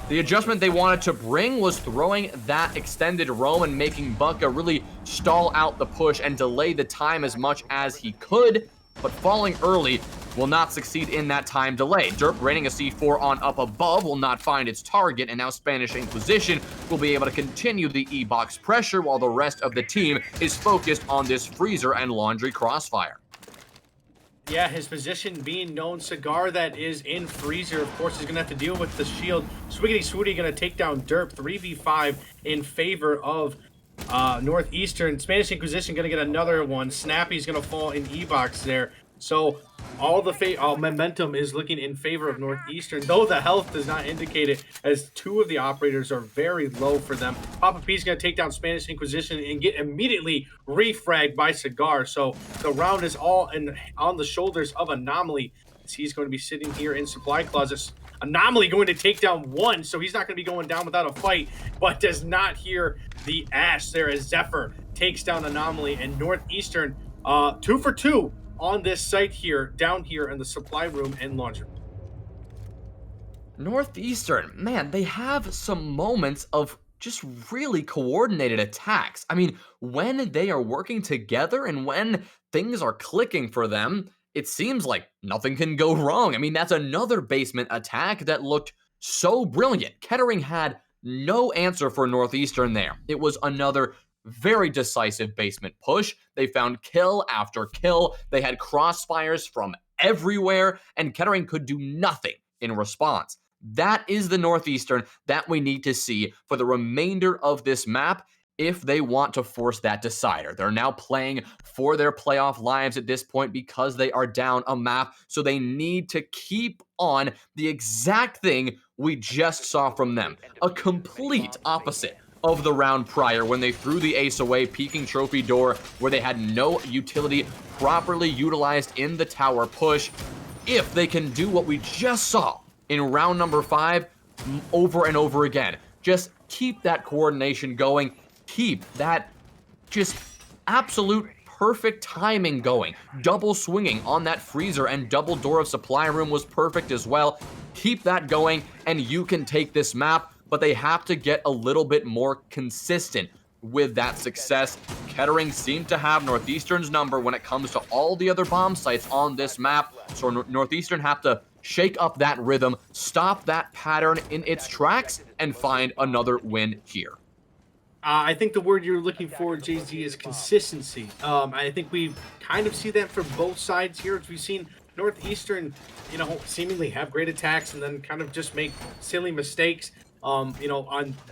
the adjustment they wanted to bring was throwing that extended roam and making Bucka really stall out the push and delay the time as much as he could. but falling early will not succeed in that time delay. Derp raining a C4 on up above will not find its target, and now Spanish Inquisition will be able to continue the E-box pressure while the rest of the team is focused on this freezer and laundry crossfire. Yeah, his position being known. Cigar that is in freezer, of course, is going to have to deal with the shield. Swiggity Swooty going to take down Derp 3v5 in favor of Northeastern. Spanish Inquisition going to get another one. Snappy's going to fall in E-box there. So all the momentum is looking in favor of Northeastern, though the health does not indicate it, as two of the operators are very low for them. Papa P's going to take down Spanish Inquisition and get immediately refragged by Cigar. So the round is all on the shoulders of Anomaly, as he's going to be sitting here in supply closets. Anomaly going to take down one, so he's not going to be going down without a fight, but does not hear the ash there as Zephyr takes down Anomaly, and Northeastern 2 for 2 on this site here, down here in the supply room and laundry. Northeastern, man, they have some moments of just really coordinated attacks. I mean, when they are working together and when things are clicking for them, it seems like nothing can go wrong. I mean, that's another basement attack that looked so brilliant. Kettering had no answer for Northeastern there. It was another very decisive basement push. They found kill after kill. They had crossfires from everywhere, and Kettering could do nothing in response. That is the Northeastern that we need to see for the remainder of this map if they want to force that decider. They're now playing for their playoff lives at this point because they are down a map, so they need to keep on the exact thing we just saw from them. A complete opposite of the round prior when they threw the ace away, peeking trophy door, where they had no utility properly utilized in the tower push. If they can do what we just saw in round number 5 over and over again, just keep that coordination going, keep that just absolute perfect timing going. Double swinging on that freezer and double door of supply room was perfect as well. Keep that going and you can take this map, but they have to get a little bit more consistent with that success. Kettering seemed to have Northeastern's number when it comes to all the other bomb sites on this map, so Northeastern have to shake up that rhythm, stop that pattern in its tracks, and find another win here. I think the word you're looking for, Jay-Z, is consistency. I think we kind of see that from both sides here. We've seen Northeastern, seemingly have great attacks and then kind of just make silly mistakes. On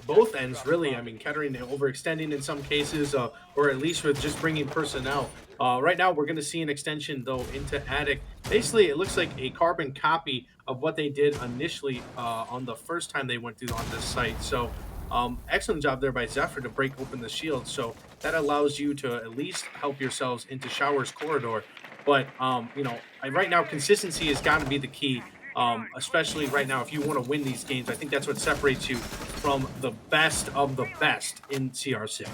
both ends, really. I mean, Kettering overextending in some cases, or at least with just bringing personnel. Right now, we're going to see an extension, though, into Attic. Basically, it looks like a carbon copy of what they did initially on the first time they went through on this site. So, excellent job there by Zephyr to break open the shield. So that allows you to at least help yourselves into Shower's corridor. But, right now, consistency has got to be the key. Especially right now, if you want to win these games. I think that's what separates you from the best of the best in CR6.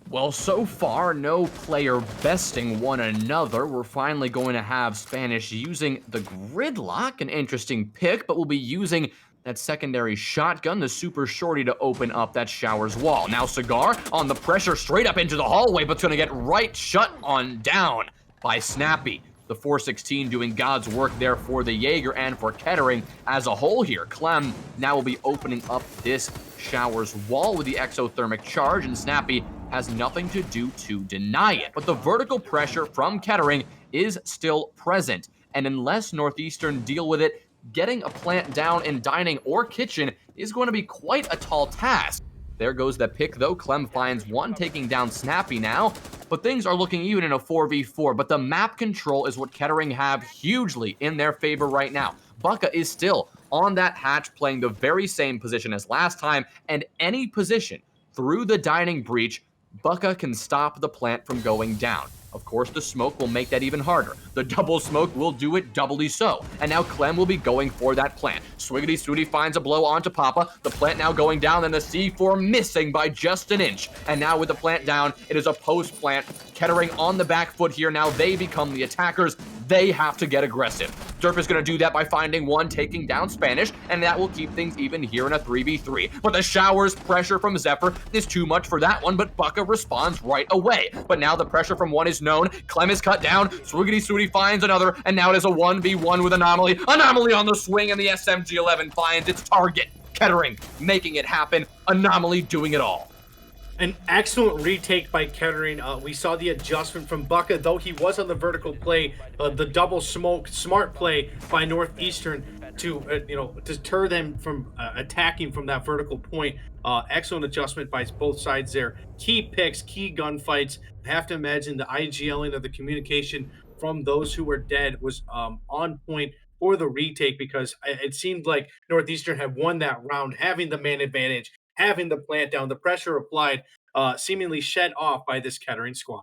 Well, so far, no player besting one another. We're finally going to have Spanish using the gridlock, an interesting pick, but we'll be using that secondary shotgun, the super shorty, to open up that Shower's wall. Now Cigar on the pressure straight up into the hallway, but it's going to get right shut on down by Snappy. The 416 doing God's work there for the Jaeger and for Kettering as a whole here. Clem now will be opening up this Shower's wall with the exothermic charge, and Snappy has nothing to do to deny it. But the vertical pressure from Kettering is still present, and unless Northeastern deal with it, getting a plant down in dining or kitchen is going to be quite a tall task. There goes the pick, though. Clem finds one, taking down Snappy now, but things are looking even in a 4v4, but the map control is what Kettering have hugely in their favor right now. Bucka is still on that hatch, playing the very same position as last time, and any position through the dining breach, Bucka can stop the plant from going down. Of course, the smoke will make that even harder. The double smoke will do it doubly so. And now Clem will be going for that plant. Swiggity Swooty finds a blow onto Papa. The plant now going down, and the C4 missing by just an inch. And now with the plant down, it is a post plant Kettering on the back foot here. Now they become the attackers. They have to get aggressive. Derp is going to do that by finding one, taking down Spanish, and that will keep things even here in a 3v3. But the showers pressure from Zephyr is too much for that one, but Bucka responds right away. But now the pressure from one is known. Clem is cut down. Swiggity Sooty finds another, and now it is a 1v1 with Anomaly. Anomaly on the swing, and the SMG-11 finds its target. Kettering making it happen. Anomaly doing it all. An excellent retake by Kettering. We saw the adjustment from Bucka, though he was on the vertical play. The double smoke, smart play by Northeastern to deter them from attacking from that vertical point. Excellent adjustment by both sides there. Key picks, key gunfights. I have to imagine the IGLing of the communication from those who were dead was on point for the retake, because it seemed like Northeastern had won that round, having the man advantage, having the plant down, the pressure applied, seemingly shed off by this Kettering squad.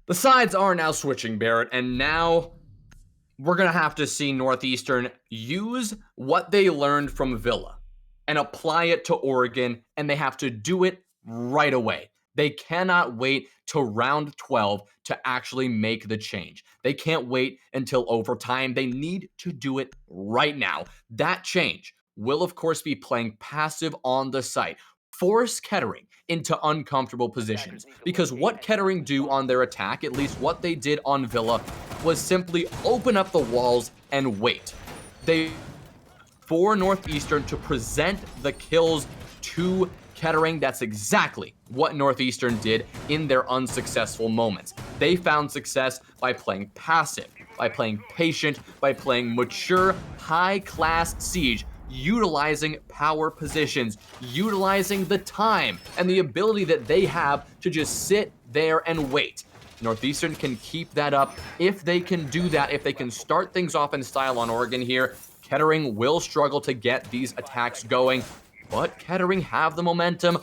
The sides are now switching, Barrett, and now we're going to have to see Northeastern use what they learned from Villa and apply it to Oregon, and they have to do it right away. They cannot wait till round 12 to actually make the change. They can't wait until overtime. They need to do it right now. That change will, of course, be playing passive on the site. Force Kettering into uncomfortable positions, because what Kettering do on their attack, at least what they did on Villa, was simply open up the walls and wait. They for Northeastern to present the kills to Kettering. That's exactly what Northeastern did in their unsuccessful moments. They found success by playing passive, by playing patient, by playing mature, high-class siege, utilizing power positions, utilizing the time and the ability that they have to just sit there and wait. Northeastern can keep that up. If they can do that, if they can start things off in style on Oregon here, Kettering will struggle to get these attacks going, but Kettering have the momentum.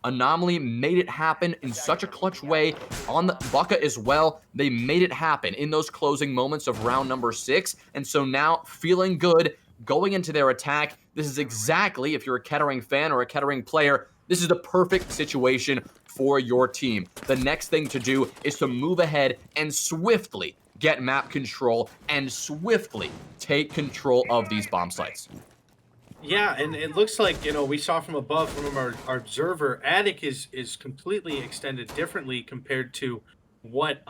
Anomaly made it happen in such a clutch way on the Bucka as well. They made it happen in those closing moments of round number 6, and so now feeling good going into their attack. This is exactly, if you're a Kettering fan or a Kettering player, this is the perfect situation for your team. The next thing to do is to move ahead and swiftly get map control and swiftly take control of these bomb sites. Yeah, and it looks like, we saw from above from our observer, Attic is completely extended differently compared to what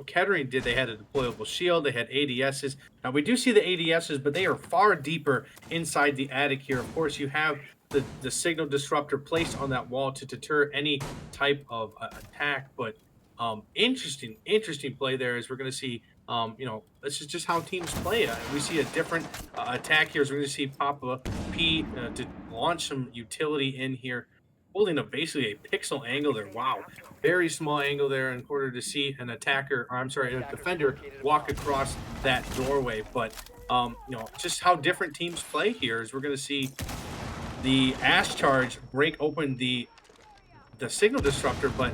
Kettering did. They had a deployable shield, they had ADSs. Now we do see the ADSs, but they are far deeper inside the Attic here. Of course, you have the signal disruptor placed on that wall to deter any type of attack, but interesting play there, as we're going to see. This is just how teams play. We see a different attack here. As we're going to see Papa P to launch some utility in here, holding up basically a pixel angle there. Wow, very small angle there in order to see an attacker, or I'm sorry, a defender walk across that doorway. But just how different teams play here, is we're going to see the Ash Charge break open the signal disruptor, but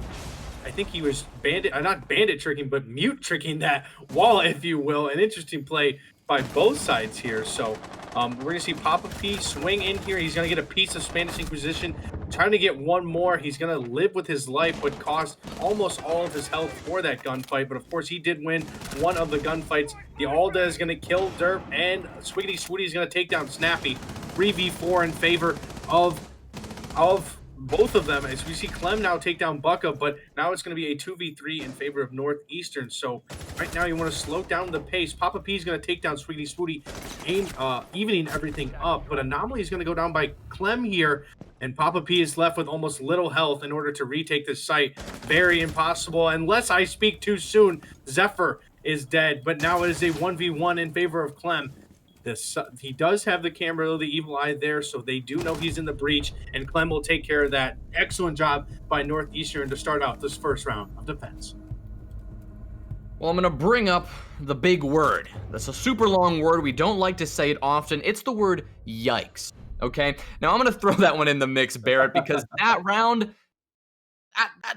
I think he was not bandit tricking, but mute tricking that wall, if you will. An interesting play by both sides here. So we're going to see Papa P swing in here. He's going to get a piece of Spanish Inquisition, trying to get one more. He's going to live with his life, but cost almost all of his health for that gunfight. But of course, he did win one of the gunfights. The Alda is going to kill Derp, and Swiggity Swooty is going to take down Snappy. 3v4 in favor of both of them, as we see Clem now take down Bucka, but now it's going to be a 2v3 in favor of Northeastern. So right now you want to slow down the pace. Papa P is going to take down Sweetie Swooty, evening everything up, but Anomaly is going to go down by Clem here, and Papa P is left with almost little health in order to retake this site. Very impossible, unless I speak too soon. Zephyr is dead, but now it is a 1v1 in favor of Clem. He does have the camera, the evil eye there, so they do know he's in the breach, and Clem will take care of that. Excellent job by Northeastern to start out this first round of defense. Well, I'm going to bring up the big word. That's a super long word. We don't like to say it often. It's the word yikes, okay? Now, I'm going to throw that one in the mix, Barrett, because that round,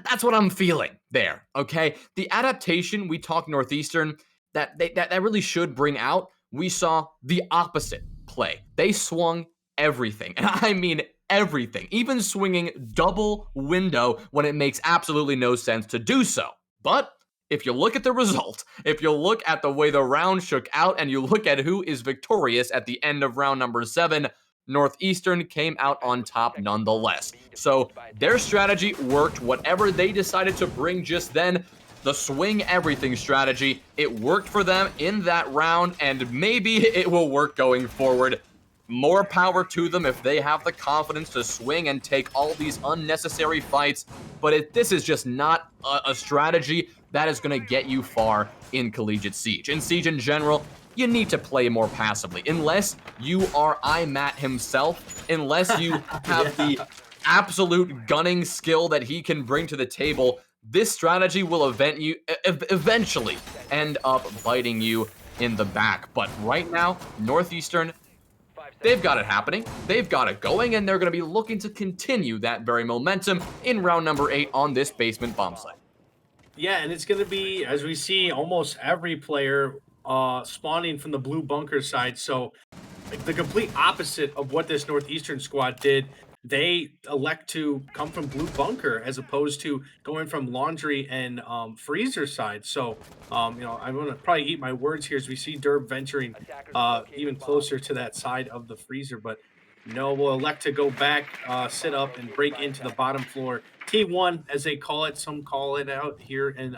that's what I'm feeling there, okay? The adaptation, we talk Northeastern, that really should bring out, we saw the opposite play. They swung everything, and I mean everything, even swinging double window when it makes absolutely no sense to do so. But if you look at the result, if you look at the way the round shook out, and you look at who is victorious at the end of round number 7, Northeastern came out on top nonetheless. So their strategy worked. Whatever they decided to bring just then, the swing everything strategy, it worked for them in that round, and maybe it will work going forward. More power to them if they have the confidence to swing and take all these unnecessary fights, but this is just not a strategy that is going to get you far in Collegiate Siege. In Siege in general, you need to play more passively. Unless you are IMAT himself, unless you have the absolute gunning skill that he can bring to the table, this strategy will eventually end up biting you in the back. But right now, Northeastern, they've got it happening, they've got it going, and they're going to be looking to continue that very momentum in round number 8 on this basement bomb site. Yeah, and it's going to be, as we see, almost every player spawning from the blue bunker side. So like, the complete opposite of what this Northeastern squad did. They elect to come from blue bunker as opposed to going from laundry and freezer side. So, I'm going to probably eat my words here as we see Derb venturing even closer to that side of the freezer. But no, we'll elect to go back, sit up, and break into the bottom floor. T1, as they call it. Some call it out here in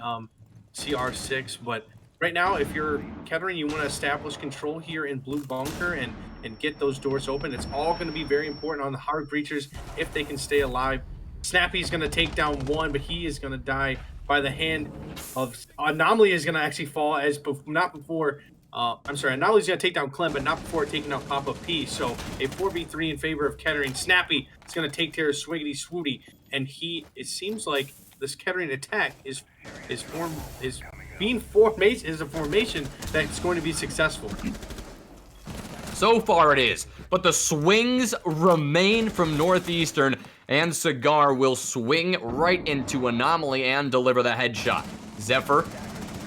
CR6. But right now, if you're Kettering, you want to establish control here in blue bunker and get those doors open. It's all going to be very important on the hard breachers if they can stay alive. Snappy's going to take down one, but he is going to die by the hand of Anomaly. Is going to actually fall as not before. Anomaly's going to take down Clem, but not before taking out Papa P. So a 4v3 in favor of Kettering. Snappy is going to take care of Swiggity Swooty, and it seems like this Kettering attack is a formation that's going to be successful. So far it is, but the swings remain from Northeastern, and Cigar will swing right into Anomaly and deliver the headshot. Zephyr,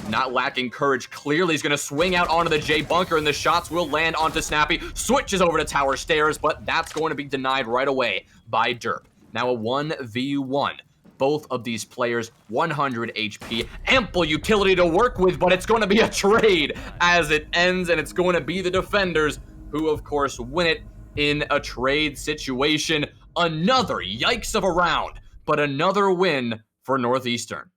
not lacking courage, clearly is going to swing out onto the J bunker, and the shots will land onto Snappy. Switches over to tower stairs, but that's going to be denied right away by Derp. Now a 1v1. Both of these players, 100 HP, ample utility to work with, but it's going to be a trade as it ends, and it's going to be the defenders who, of course, win it in a trade situation. Another yikes of a round, but another win for Northeastern.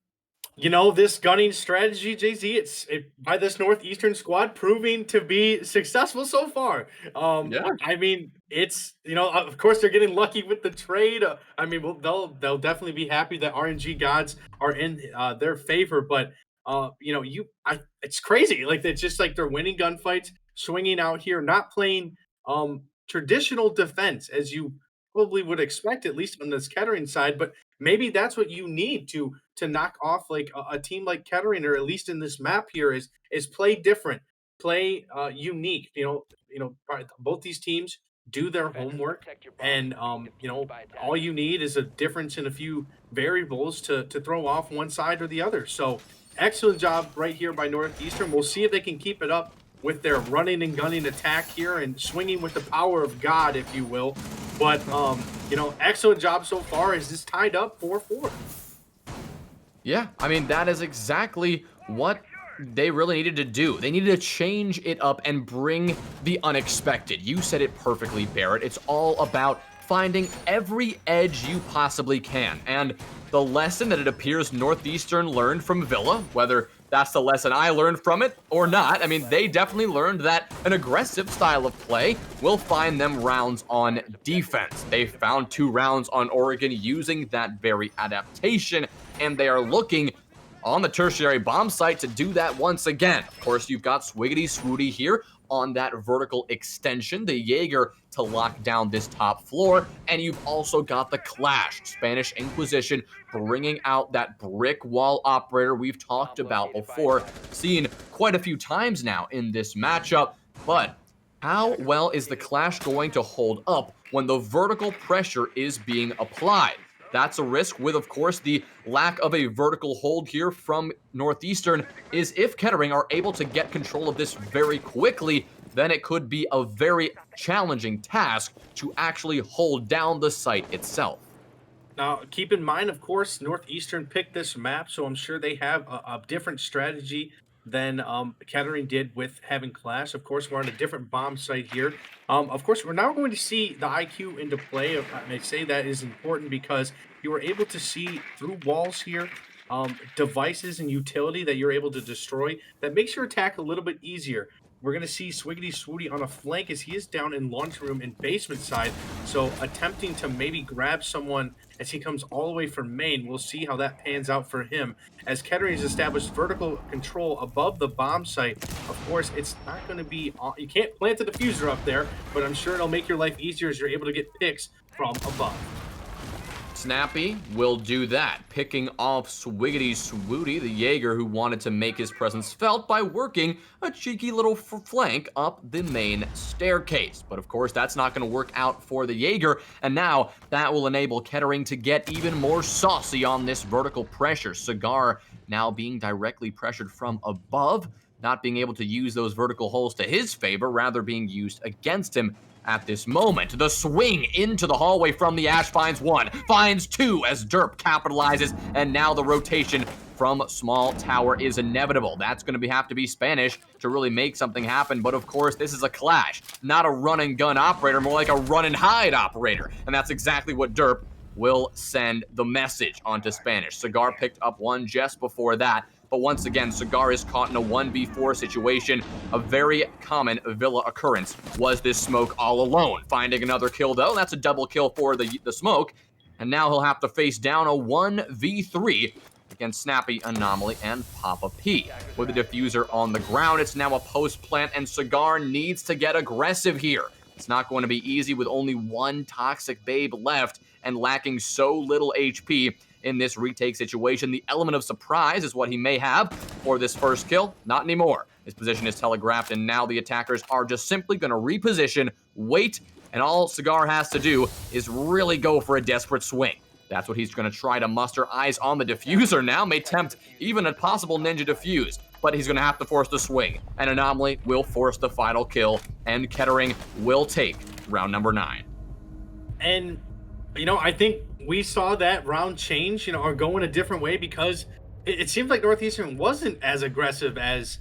This gunning strategy, JZ, by this Northeastern squad proving to be successful so far. Yeah. I mean, it's, of course they're getting lucky with the trade. They'll definitely be happy that RNG gods are in their favor, but it's crazy. Like, it's just like they're winning gunfights, swinging out here, not playing traditional defense as you probably would expect, at least on this Kettering side. But maybe that's what you need to knock off like a team like Kettering, or at least in this map here, is play different, play unique. Both these teams do their homework, and all you need is a difference in a few variables to throw off one side or the other. So excellent job right here by Northeastern. We'll see if they can keep it up with their running and gunning attack here and swinging with the power of God, if you will. But excellent job so far as this tied up 4-4. Yeah, I mean, that is exactly what they really needed to do. They needed to change it up and bring the unexpected. You said it perfectly, Barrett. It's all about finding every edge you possibly can. And the lesson that it appears Northeastern learned from Villa, whether that's the lesson I learned from it or not, I mean, they definitely learned that an aggressive style of play will find them rounds on defense. They found 2 rounds on Oregon using that very adaptation, and they are looking on the tertiary bomb site to do that once again. Of course, you've got Swiggity Swooty here on that vertical extension, the Jaeger to lock down this top floor, and you've also got the Clash, Spanish Inquisition, bringing out that brick wall operator we've talked about before, seen quite a few times now in this matchup. But how well is the Clash going to hold up when the vertical pressure is being applied? That's a risk with, of course, the lack of a vertical hold here from Northeastern, is if Kettering are able to get control of this very quickly, then it could be a very challenging task to actually hold down the site itself. Now, keep in mind, of course, Northeastern picked this map, so I'm sure they have a different strategy than Kettering did with having Clash. Of course, we're on a different bomb site here. Of course, we're now going to see the IQ into play. I say that is important because you were able to see through walls here, devices and utility that you're able to destroy. That makes your attack a little bit easier. We're going to see Swiggity Swooty on a flank as he is down in laundry room and basement side. So attempting to maybe grab someone as he comes all the way from main. We'll see how that pans out for him. As Kettering has established vertical control above the bomb site, of course, it's not going to be, you can't plant the diffuser up there, but I'm sure it'll make your life easier as you're able to get picks from above. Snappy will do that, picking off Swiggity Swooty, the Jaeger who wanted to make his presence felt by working a cheeky little flank up the main staircase. But of course, that's not going to work out for the Jaeger, and now that will enable Kettering to get even more saucy on this vertical pressure. Cigar now being directly pressured from above, not being able to use those vertical holes to his favor, rather being used against him at this moment. The swing into the hallway from the Ash finds one, finds two as Derp capitalizes, and now the rotation from Small Tower is inevitable. That's going to have to be Spanish to really make something happen, but of course, this is a Clash, not a run and gun operator, more like a run and hide operator, and that's exactly what Derp will send the message onto Spanish. Cigar picked up one just before that, but once again, Cigar is caught in a 1v4 situation. A very common Villa occurrence was this smoke all alone. Finding another kill, though, that's a double kill for the smoke, and now he'll have to face down a 1v3 against Snappy, Anomaly, and Papa P. With the diffuser on the ground, it's now a post plant, and Cigar needs to get aggressive here. It's not going to be easy with only one Toxic Babe left and lacking so little HP in this retake situation. The element of surprise is what he may have for this first kill. Not anymore. His position is telegraphed, and now the attackers are just simply going to reposition, wait, and all Cigar has to do is really go for a desperate swing. That's what he's going to try to muster. Eyes on the diffuser now, may tempt even a possible ninja diffuse, but he's going to have to force the swing. And Anomaly will force the final kill, and Kettering will take round number 9. And, you know, I think we saw that round change, you know, or go in a different way because it seemed like Northeastern wasn't as aggressive as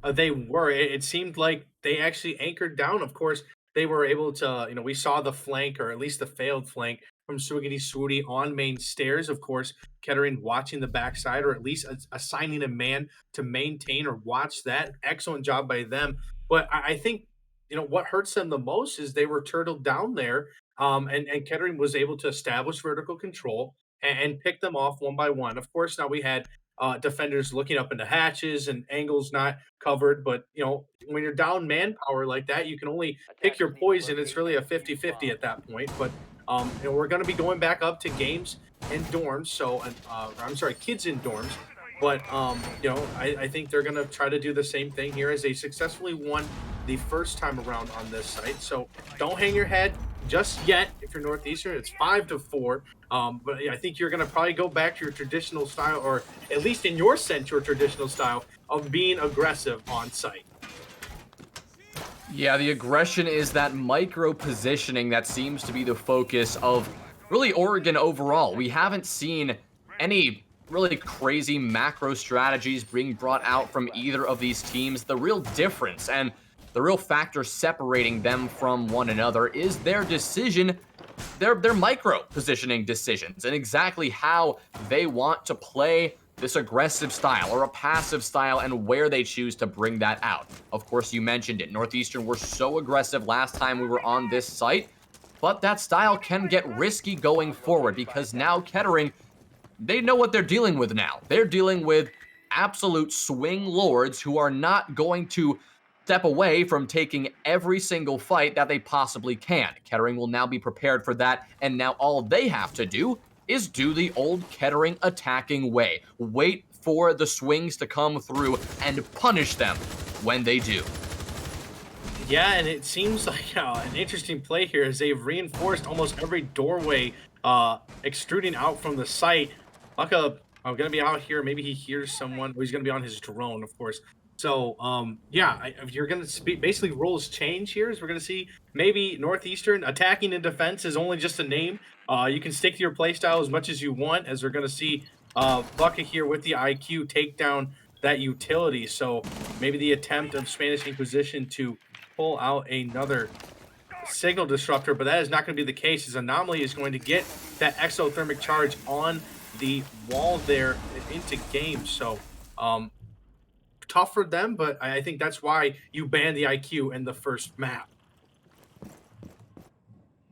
they were. It seemed like they actually anchored down. Of course, they were able to, you know, we saw the flank, or at least the failed flank, from Swiggity Swooty on main stairs. Of course, Kettering watching the backside, or at least assigning a man to maintain or watch that. Excellent job by them. But I think, you know, what hurts them the most is they were turtled down there, and Kettering was able to establish vertical control and pick them off one by one. Of course, now we had defenders looking up into hatches and angles not covered. But, you know, when you're down manpower like that, you can only pick your poison. It's really a 50-50 at that point. But you know, we're going to be going back up to games in dorms. So, I'm sorry, kids in dorms. But, you know, I think they're going to try to do the same thing here as they successfully won the first time around on this site. So don't hang your head just yet. If you're Northeastern, it's 5-4. But I think you're going to probably go back to your traditional style, or at least in your sense, your traditional style of being aggressive on site. Yeah, the aggression is that micro positioning that seems to be the focus of really Oregon overall. We haven't seen any really crazy macro strategies being brought out from either of these teams. The real difference and the real factor separating them from one another is their decision, their micro positioning decisions, and exactly how they want to play this aggressive style or a passive style, and where they choose to bring that out. Of course, you mentioned it. Northeastern were so aggressive last time we were on this site, but that style can get risky going forward because now Kettering, they know what they're dealing with now. They're dealing with absolute swing lords who are not going to step away from taking every single fight that they possibly can. Kettering will now be prepared for that, and now all they have to do is do the old Kettering attacking way. Wait for the swings to come through and punish them when they do. Yeah, and it seems like an interesting play here as they've reinforced almost every doorway extruding out from the site. Luckily, I'm going to be out here. Maybe he hears someone. Or he's going to be on his drone, of course. So, yeah, if you're going to basically roles change here, is we're going to see maybe Northeastern attacking and defense is only just a name. You can stick to your play style as much as you want, as we're going to see Bucket here with the IQ take down that utility. So maybe the attempt of Spanish Inquisition to pull out another signal disruptor, but that is not going to be the case. As Anomaly is going to get that exothermic charge on the wall there into game. So, tough for them, but I think that's why you ban the IQ in the first map.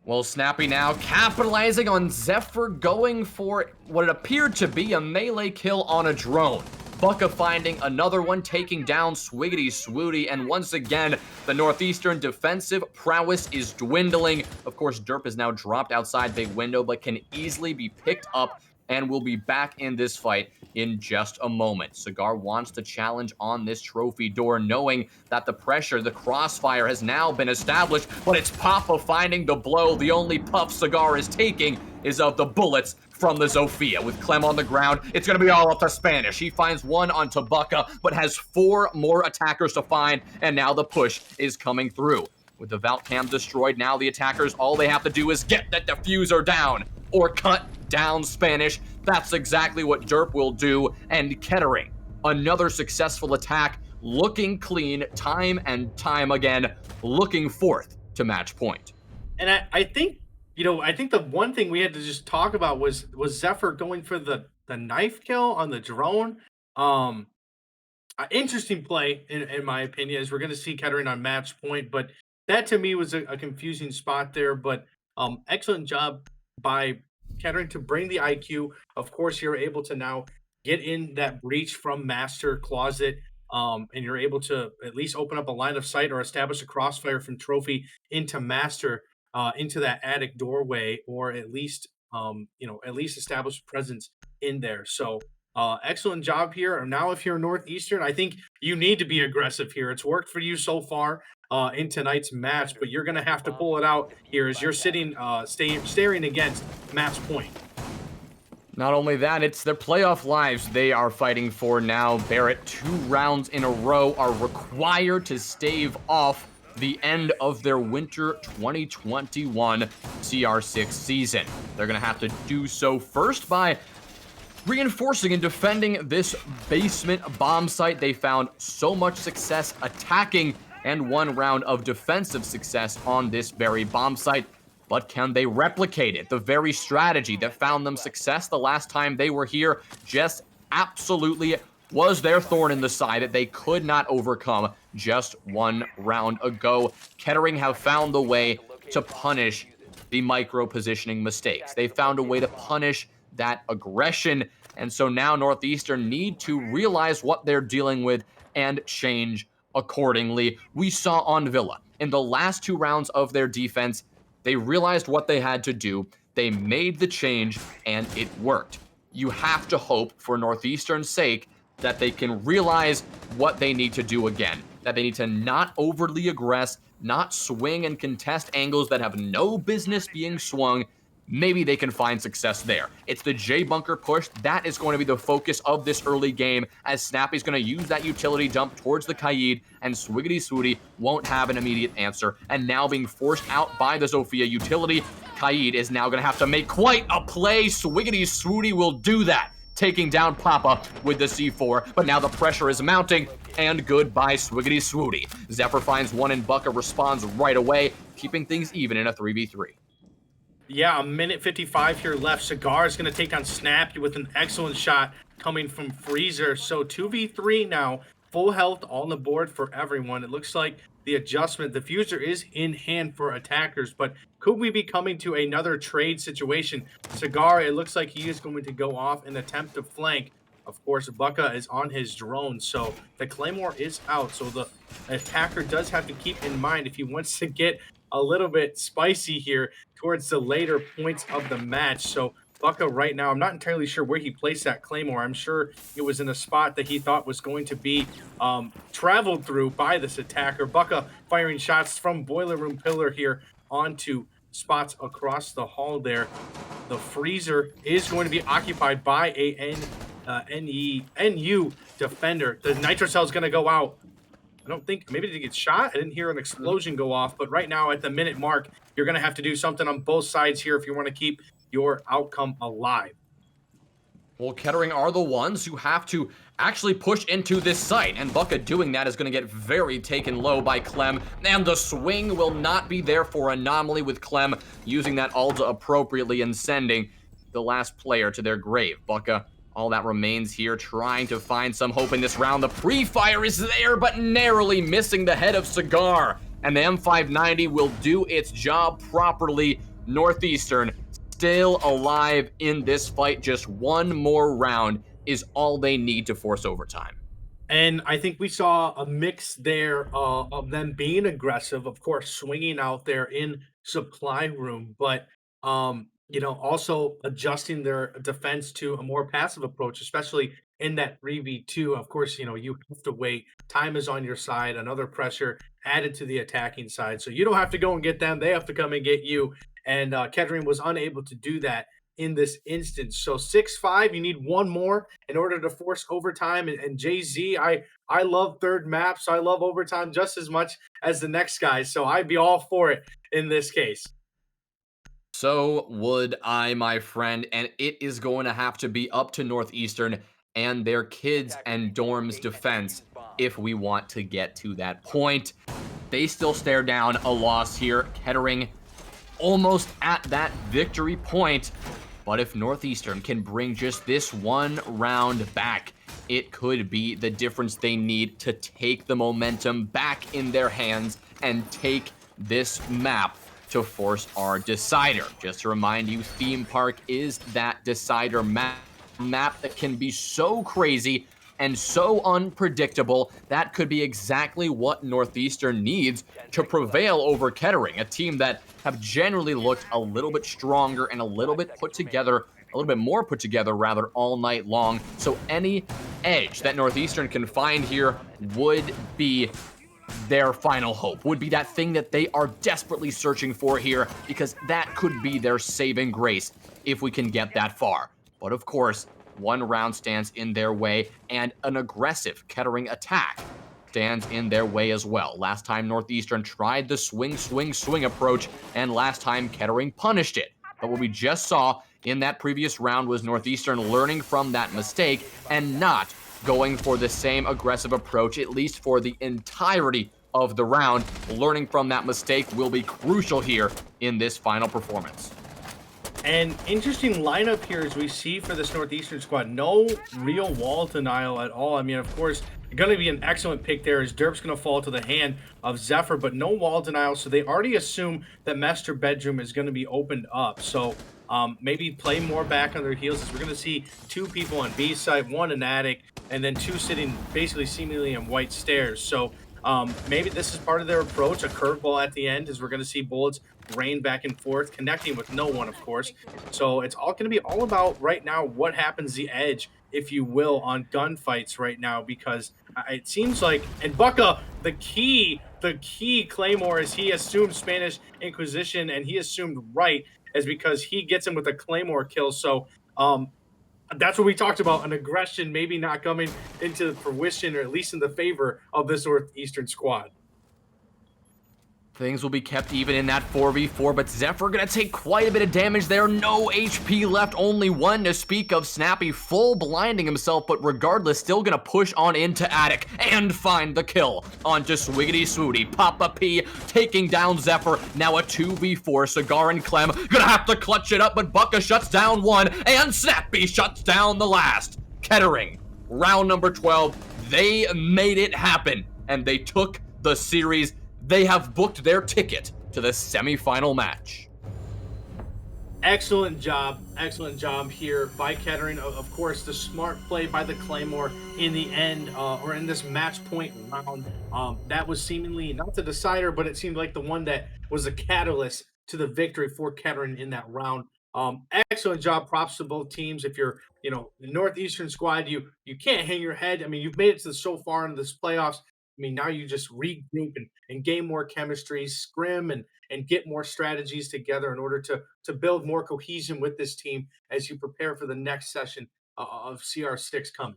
Well, Snappy now capitalizing on Zephyr going for what it appeared to be a melee kill on a drone. Bucka finding another one, taking down Swiggity Swooty, and once again, the Northeastern defensive prowess is dwindling. Of course, Derp is now dropped outside big window, but can easily be picked up and will be back in this fight in just a moment. Cigar wants to challenge on this trophy door, knowing that the pressure, the crossfire has now been established, but it's Papa finding the blow. The only puff Cigar is taking is of the bullets from the Zofia. With Clem on the ground, it's going to be all up to Spanish. He finds one on Tabaka, but has 4 more attackers to find, and now the push is coming through. With the Vault Cam destroyed, now the attackers, all they have to do is get that diffuser down or cut down Spanish. That's exactly what Derp will do. And Kettering, another successful attack, looking clean time and time again, looking forth to match point. And I think, I think the one thing we had to just talk about was Zephyr going for the knife kill on the drone. Interesting play in my opinion, as we're going to see Kettering on match point, but that to me was a confusing spot there. But excellent job by Kettering to bring the IQ. Of course, you're able to now get in that breach from Master Closet, and you're able to at least open up a line of sight or establish a crossfire from Trophy into Master, into that attic doorway, or at least at least establish a presence in there. So excellent job here. Now, if you're Northeastern, I think you need to be aggressive here. It's worked for you so far in tonight's match, but you're going to have to pull it out here as you're sitting, staring against match point. Not only that, it's their playoff lives they are fighting for now. Barrett, 2 rounds in a row are required to stave off the end of their winter 2021 CR6 season. They're going to have to do so first by reinforcing and defending this basement bomb site. They found so much success attacking and 1 round of defensive success on this very bomb site. But can they replicate it? The very strategy that found them success the last time they were here just absolutely was their thorn in the side that they could not overcome just 1 round ago. Kettering have found the way to punish the micro positioning mistakes. They found a way to punish that aggression, and so now Northeastern need to realize what they're dealing with and change accordingly. We saw on Villa in the last 2 rounds of their defense, they realized what they had to do, they made the change, and it worked. You have to hope, for Northeastern's sake, that they can realize what they need to do again, that they need to not overly aggress, not swing and contest angles that have no business being swung. Maybe they can find success there. It's the J bunker push. That is going to be the focus of this early game, as Snappy's going to use that utility dump towards the Kaid, and Swiggity Swooty won't have an immediate answer. And now being forced out by the Zofia utility, Kaid is now going to have to make quite a play. Swiggity Swooty will do that, taking down Papa with the C4, but now the pressure is mounting, and goodbye Swiggity Swooty. Zephyr finds one and Bucka responds right away, keeping things even in a 3v3. Yeah, 1:55 here left. Cigar is going to take on Snappy with an excellent shot coming from Freezer. So 2v3 now, full health on the board for everyone. It looks like the adjustment, the diffuser is in hand for attackers, but could we be coming to another trade situation? Cigar, it looks like he is going to go off and attempt to flank. Of course, Bucka is on his drone, so the Claymore is out. So the attacker does have to keep in mind, if he wants to get a little bit spicy here towards the later points of the match. So Bucka right now, I'm not entirely sure where he placed that Claymore. I'm sure it was in a spot that he thought was going to be traveled through by this attacker. Bucka firing shots from Boiler Room Pillar here onto spots across the hall there. The Freezer is going to be occupied by a NU defender. The nitro cell is going to go out. I don't think maybe did he get shot? I didn't hear an explosion go off, but right now at the minute mark, you're going to have to do something on both sides here if you want to keep your outcome alive. Well, Kettering are the ones who have to actually push into this site, and Bucka doing that is going to get very taken low by Clem, and the swing will not be there for Anomaly, with Clem using that Alta appropriately and sending the last player to their grave. Bucka, all that remains here, trying to find some hope in this round. The pre-fire is there, but narrowly missing the head of Cigar, and the M590 will do its job properly. Northeastern still alive in this fight. Just one more round is all they need to force overtime. And I think we saw a mix there of them being aggressive, of course, swinging out there in supply room, but also adjusting their defense to a more passive approach, especially in that 3v2. Of course, you have to wait. Time is on your side, another pressure added to the attacking side. So you don't have to go and get them, they have to come and get you. And Kettering was unable to do that in this instance. So 6-5, you need one more in order to force overtime. And Jay-Z, I love third maps. I love overtime just as much as the next guys. So I'd be all for it in this case. So would I, my friend, and it is going to have to be up to Northeastern and their kids and dorms defense if we want to get to that point. They still stare down a loss here. Kettering almost at that victory point. But if Northeastern can bring just this one round back, it could be the difference they need to take the momentum back in their hands and take this map to force our decider. Just to remind you, Theme Park is that decider map that can be so crazy and so unpredictable. That could be exactly what Northeastern needs to prevail over Kettering, a team that have generally looked a little bit stronger and a little bit more put together rather, all night long. So any edge that Northeastern can find here would be their final hope, would be that thing that they are desperately searching for here, because that could be their saving grace if we can get that far. But of course, one round stands in their way, and an aggressive Kettering attack stands in their way as well. Last time Northeastern tried the swing approach, and last time Kettering punished it. But what we just saw in that previous round was Northeastern learning from that mistake and not going for the same aggressive approach, at least for the entirety of the round. Learning from that mistake will be crucial here in this final performance. An interesting lineup here as we see for this Northeastern squad. No real wall denial at all. I mean, of course, going to be an excellent pick there as Derp's going to fall to the hand of Zephyr, but no wall denial. So they already assume that Master Bedroom is going to be opened up. So maybe play more back on their heels, as we're going to see two people on B side, one in attic, and then two sitting basically seemingly in white stairs. So maybe this is part of their approach, a curveball at the end, as we're going to see bullets rain back and forth, connecting with no one, of course. So it's all going to be all about right now what happens the edge, if you will, on gunfights right now, because it seems like, and Bucka, the key Claymore is he assumed Spanish Inquisition, and he assumed right is because he gets him with a Claymore kill. So that's what we talked about, an aggression maybe not coming into fruition, or at least in the favor of this Northeastern squad. Things will be kept even in that 4v4, but Zephyr gonna take quite a bit of damage there. No HP left, only one to speak of. Snappy full blinding himself, but regardless, still gonna push on into attic and find the kill onto Swiggity Swooty. Papa P taking down Zephyr. Now a 2v4. Cigar and Clem gonna have to clutch it up, but Bucka shuts down one, and Snappy shuts down the last. Kettering, round number 12. They made it happen, and they took the series. They have booked their ticket to the semifinal match. Excellent job here by Kettering. Of course, the smart play by the Claymore in the end, or in this match point round. That was seemingly not the decider, but it seemed like the one that was a catalyst to the victory for Kettering in that round. Excellent job. Props to both teams. If you're, the Northeastern squad, you can't hang your head. I mean, you've made it to so far in this playoffs. I mean, now you just regroup and gain more chemistry, scrim and get more strategies together in order to build more cohesion with this team as you prepare for the next session of CR6 coming.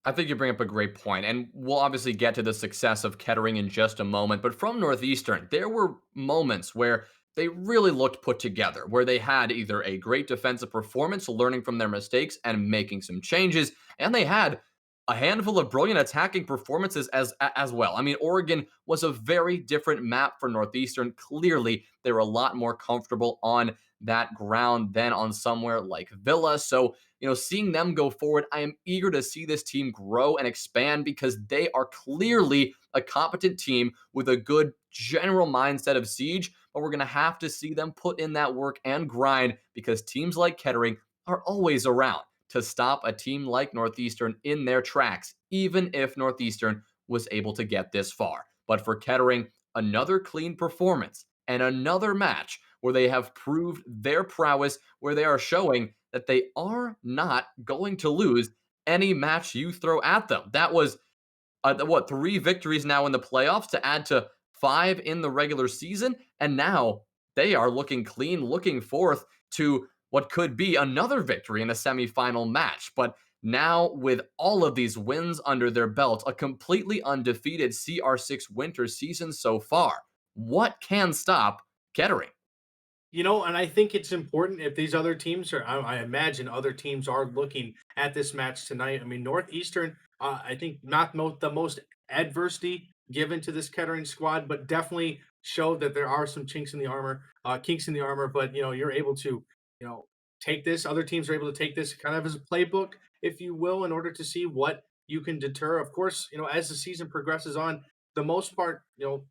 I think you bring up a great point, and we'll obviously get to the success of Kettering in just a moment. But from Northeastern, there were moments where they really looked put together, where they had either a great defensive performance, learning from their mistakes and making some changes, and they had a handful of brilliant attacking performances as well. I mean, Oregon was a very different map for Northeastern. Clearly, they were a lot more comfortable on that ground than on somewhere like Villa. So seeing them go forward, I am eager to see this team grow and expand because they are clearly a competent team with a good general mindset of siege. But we're going to have to see them put in that work and grind because teams like Kettering are always around to stop a team like Northeastern in their tracks, even if Northeastern was able to get this far. But for Kettering, another clean performance and another match where they have proved their prowess, where they are showing that they are not going to lose any match you throw at them. That was three victories now in the playoffs to add to five in the regular season, and now they are looking clean, looking forth to what could be another victory in a semifinal match. But now, with all of these wins under their belt, a completely undefeated CR6 winter season so far, what can stop Kettering? And I think it's important if these other teams are, I imagine other teams are looking at this match tonight. I mean, Northeastern, I think not the most adversity given to this Kettering squad, but definitely showed that there are some kinks in the armor. But you're able to, take this. Other teams are able to take this kind of as a playbook, if you will, in order to see what you can deter. Of course, as the season progresses on, the most part,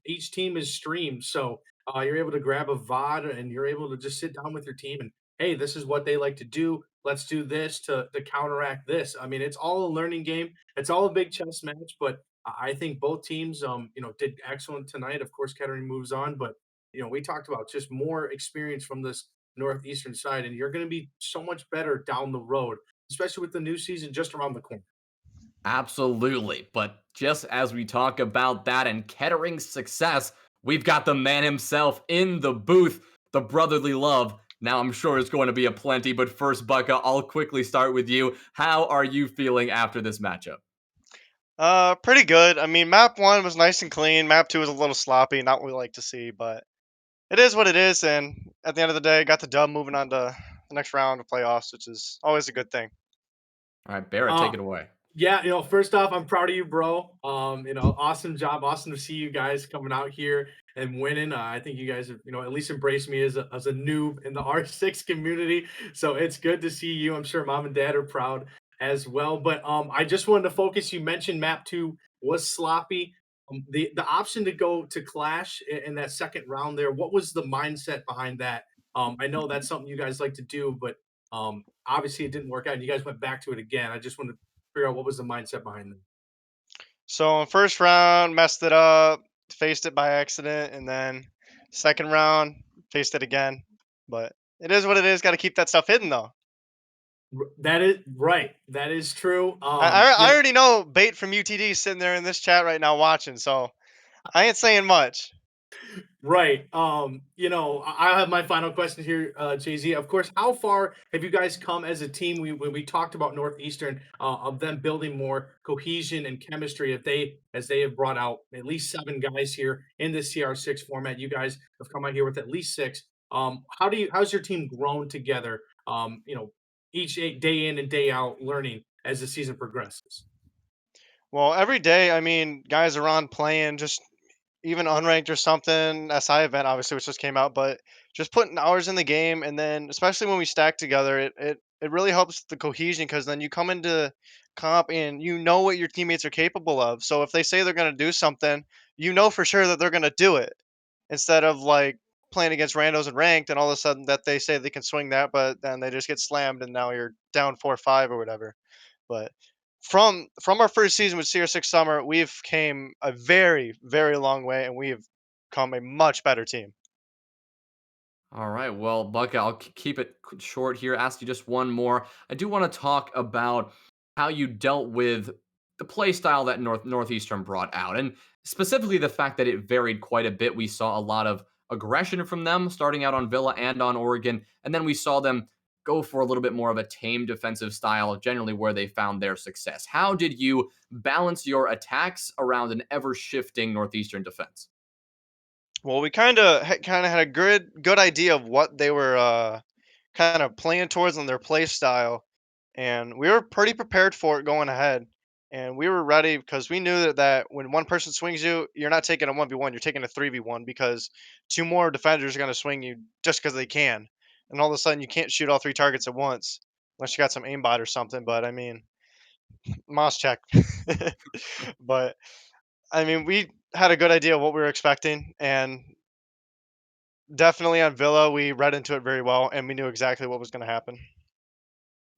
each team is streamed, so you're able to grab a VOD and you're able to just sit down with your team and, hey, this is what they like to do. Let's do this to counteract this. I mean, it's all a learning game. It's all a big chess match, but I think both teams, did excellent tonight. Of course, Kettering moves on, but we talked about just more experience from this Northeastern side, and you're going to be so much better down the road, especially with the new season just around the corner. Absolutely. But just as we talk about that and Kettering's success, we've got the man himself in the booth, the brotherly love. Now, I'm sure it's going to be a plenty, but first, Bucka, I'll quickly start with you. How are you feeling after this matchup? Pretty good. I mean, map one was nice and clean. Map two was a little sloppy, not what we like to see, but it is what it is. And at the end of the day, got the dub, moving on to the next round of playoffs, which is always a good thing. All right, Barrett, Uh, take it away. Yeah, first off, I'm proud of you, bro. Awesome job. Awesome to see you guys coming out here and winning. I think you guys have, at least embraced me as a noob in the R6 community. So it's good to see you. I'm sure mom and dad are proud as well. But I just wanted to focus. You mentioned map two was sloppy. The option to go to Clash in that second round there, what was the mindset behind that? I know that's something you guys like to do, but obviously it didn't work out and you guys went back to it again. I just wanted figure out what was the mindset behind them. So in first round, messed it up, faced it by accident, and then second round, faced it again. But it is what it is. Got to keep that stuff hidden, though. That is right. That is true. I already know Bait from UTD sitting there in this chat right now watching, so I ain't saying much. Right. I have my final question here, Jay-Z. Of course, how far have you guys come as a team? When we talked about Northeastern, of them building more cohesion and chemistry, as they have brought out at least 7 guys here in the CR6 format. You guys have come out here with at least 6. How's your team grown together? Each day in and day out, learning as the season progresses. Well, every day, I mean, guys are on playing, just even unranked or something, SI event obviously, which just came out, but just putting hours in the game, and then especially when we stack together, it really helps the cohesion because then you come into comp and you know what your teammates are capable of. So if they say they're going to do something, you know for sure that they're going to do it, instead of like playing against randos and ranked and all of a sudden that they say they can swing that, but then they just get slammed and now you're down 4-5 or whatever. But from our first season with CR6 Summer, we've came a very, very long way, and we have come a much better team. All right. Well, Bucka, I'll keep it short here. Ask you just one more. I do want to talk about how you dealt with the play style that Northeastern brought out, and specifically the fact that it varied quite a bit. We saw a lot of aggression from them starting out on Villa and on Oregon, and then we saw them go for a little bit more of a tame defensive style, generally where they found their success. How did you balance your attacks around an ever-shifting Northeastern defense? Well, we kind of had a good idea of what they were kind of playing towards on their play style, and we were pretty prepared for it going ahead. And we were ready because we knew that when one person swings you, you're not taking a 1v1, you're taking a 3v1 because two more defenders are going to swing you just because they can. And all of a sudden, you can't shoot all three targets at once unless you got some aimbot or something. But I mean, Moss check. But I mean, we had a good idea of what we were expecting, and definitely on Villa, we read into it very well, and we knew exactly what was going to happen.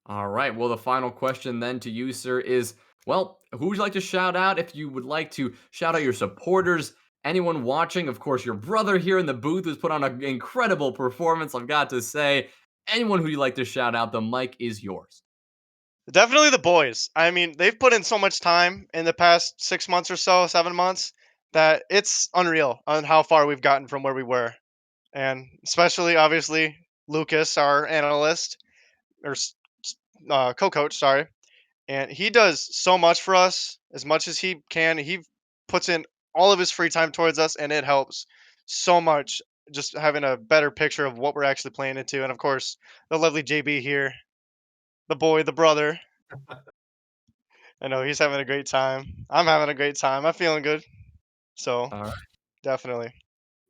All right. Well, the final question then to you, sir, is well, who would you like to shout out? If you would like to shout out your supporters, anyone watching, of course, your brother here in the booth who's put on an incredible performance, I've got to say. Anyone who you'd like to shout out, the mic is yours. Definitely the boys. I mean, they've put in so much time in the past 6 months or so, 7 months, that it's unreal on how far we've gotten from where we were. And especially, obviously, Lucas, our analyst, or co-coach, sorry. And he does so much for us, as much as he can. He puts in all of his free time towards us, and it helps so much just having a better picture of what we're actually playing into. And of course, the lovely JB here, the boy, the brother. I know he's having a great time. I'm having a great time. I'm feeling good. So All right. definitely.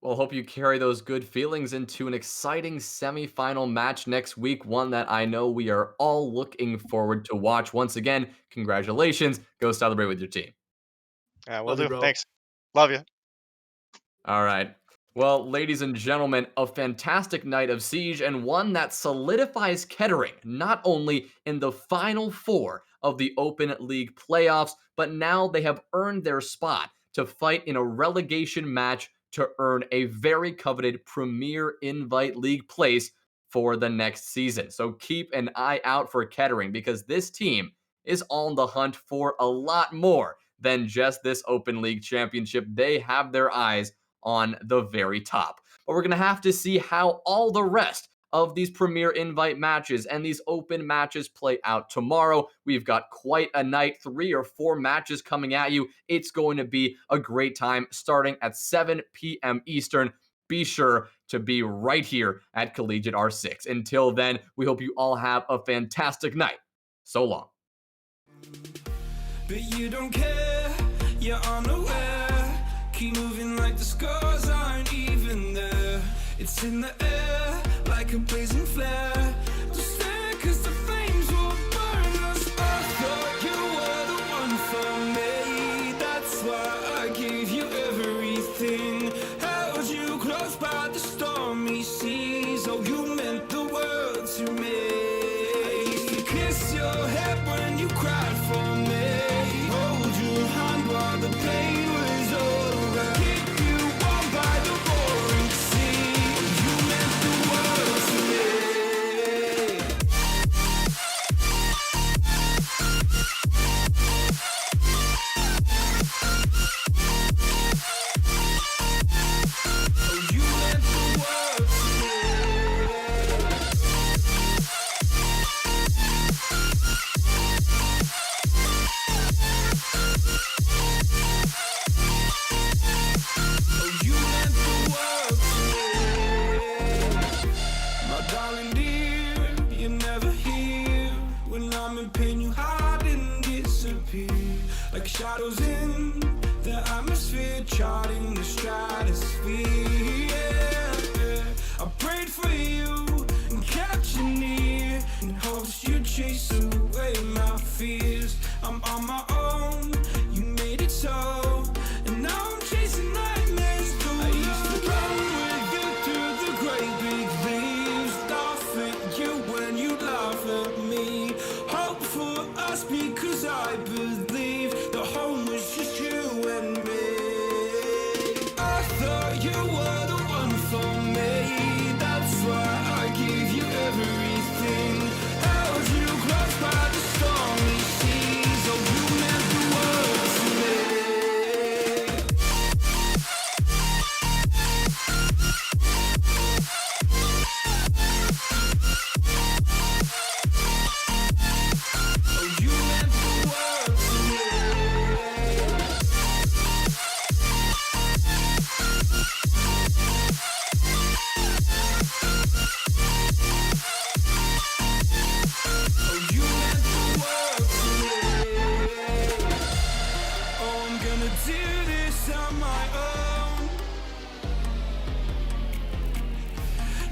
Well, hope you carry those good feelings into an exciting semifinal match next week, one that I know we are all looking forward to watch. Once again, congratulations. Go celebrate with your team. Yeah, we'll Love you, do. bro. Thanks. Love you. All right. Well, ladies and gentlemen, a fantastic night of Siege and one that solidifies Kettering not only in the final four of the Open League playoffs, but now they have earned their spot to fight in a relegation match to earn a very coveted Premier Invite League place for the next season. So keep an eye out for Kettering because this team is on the hunt for a lot more than just this Open League championship. They have their eyes on the very top. But we're going to have to see how all the rest of these Premier Invite matches and these open matches play out tomorrow. We've got quite a night, 3 or 4 matches coming at you. It's going to be a great time starting at 7 p.m. Eastern. Be sure to be right here at CollegiateR6. Until then, we hope you all have a fantastic night. So long. But you don't care, you're unaware. Keep moving like the scars aren't even there. It's in the air like a blazing flare. Just stare cause the flames will burn us. I thought you were the one for me. That's why I gave you everything. Held you close by the stormy seas. Oh, you meant the world to me. I used to kiss your head when you cried for me. Hold your hand while the pain was over. Keep you warm by the roaring sea. You meant the world to me.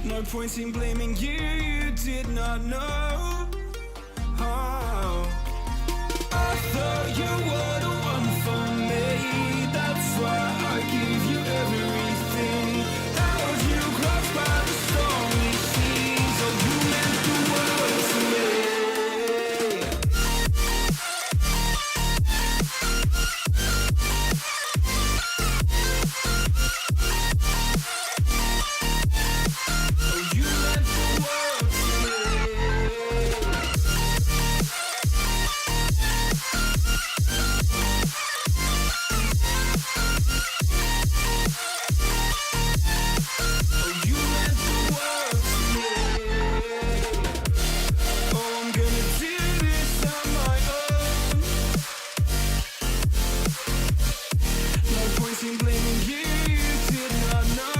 No point in blaming you, you did not know. Oh. I thought you were the one for me. That's why I give you everything. Held you close by the stormy seas. Oh, you meant the world to me. Oh, you meant the world to me. Oh, you meant the world to me. Oh, I'm gonna do this on my own. No point in blaming you, you did not know.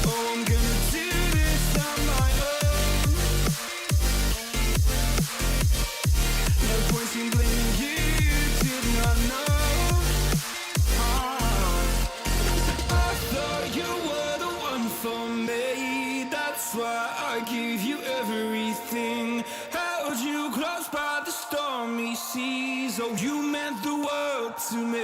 Oh, I'm gonna do this on my own. No point in blaming you, you did not know. I thought you were the one for me. That's why I give you everything. Held you close by the stormy seas. Oh, you meant the world to me.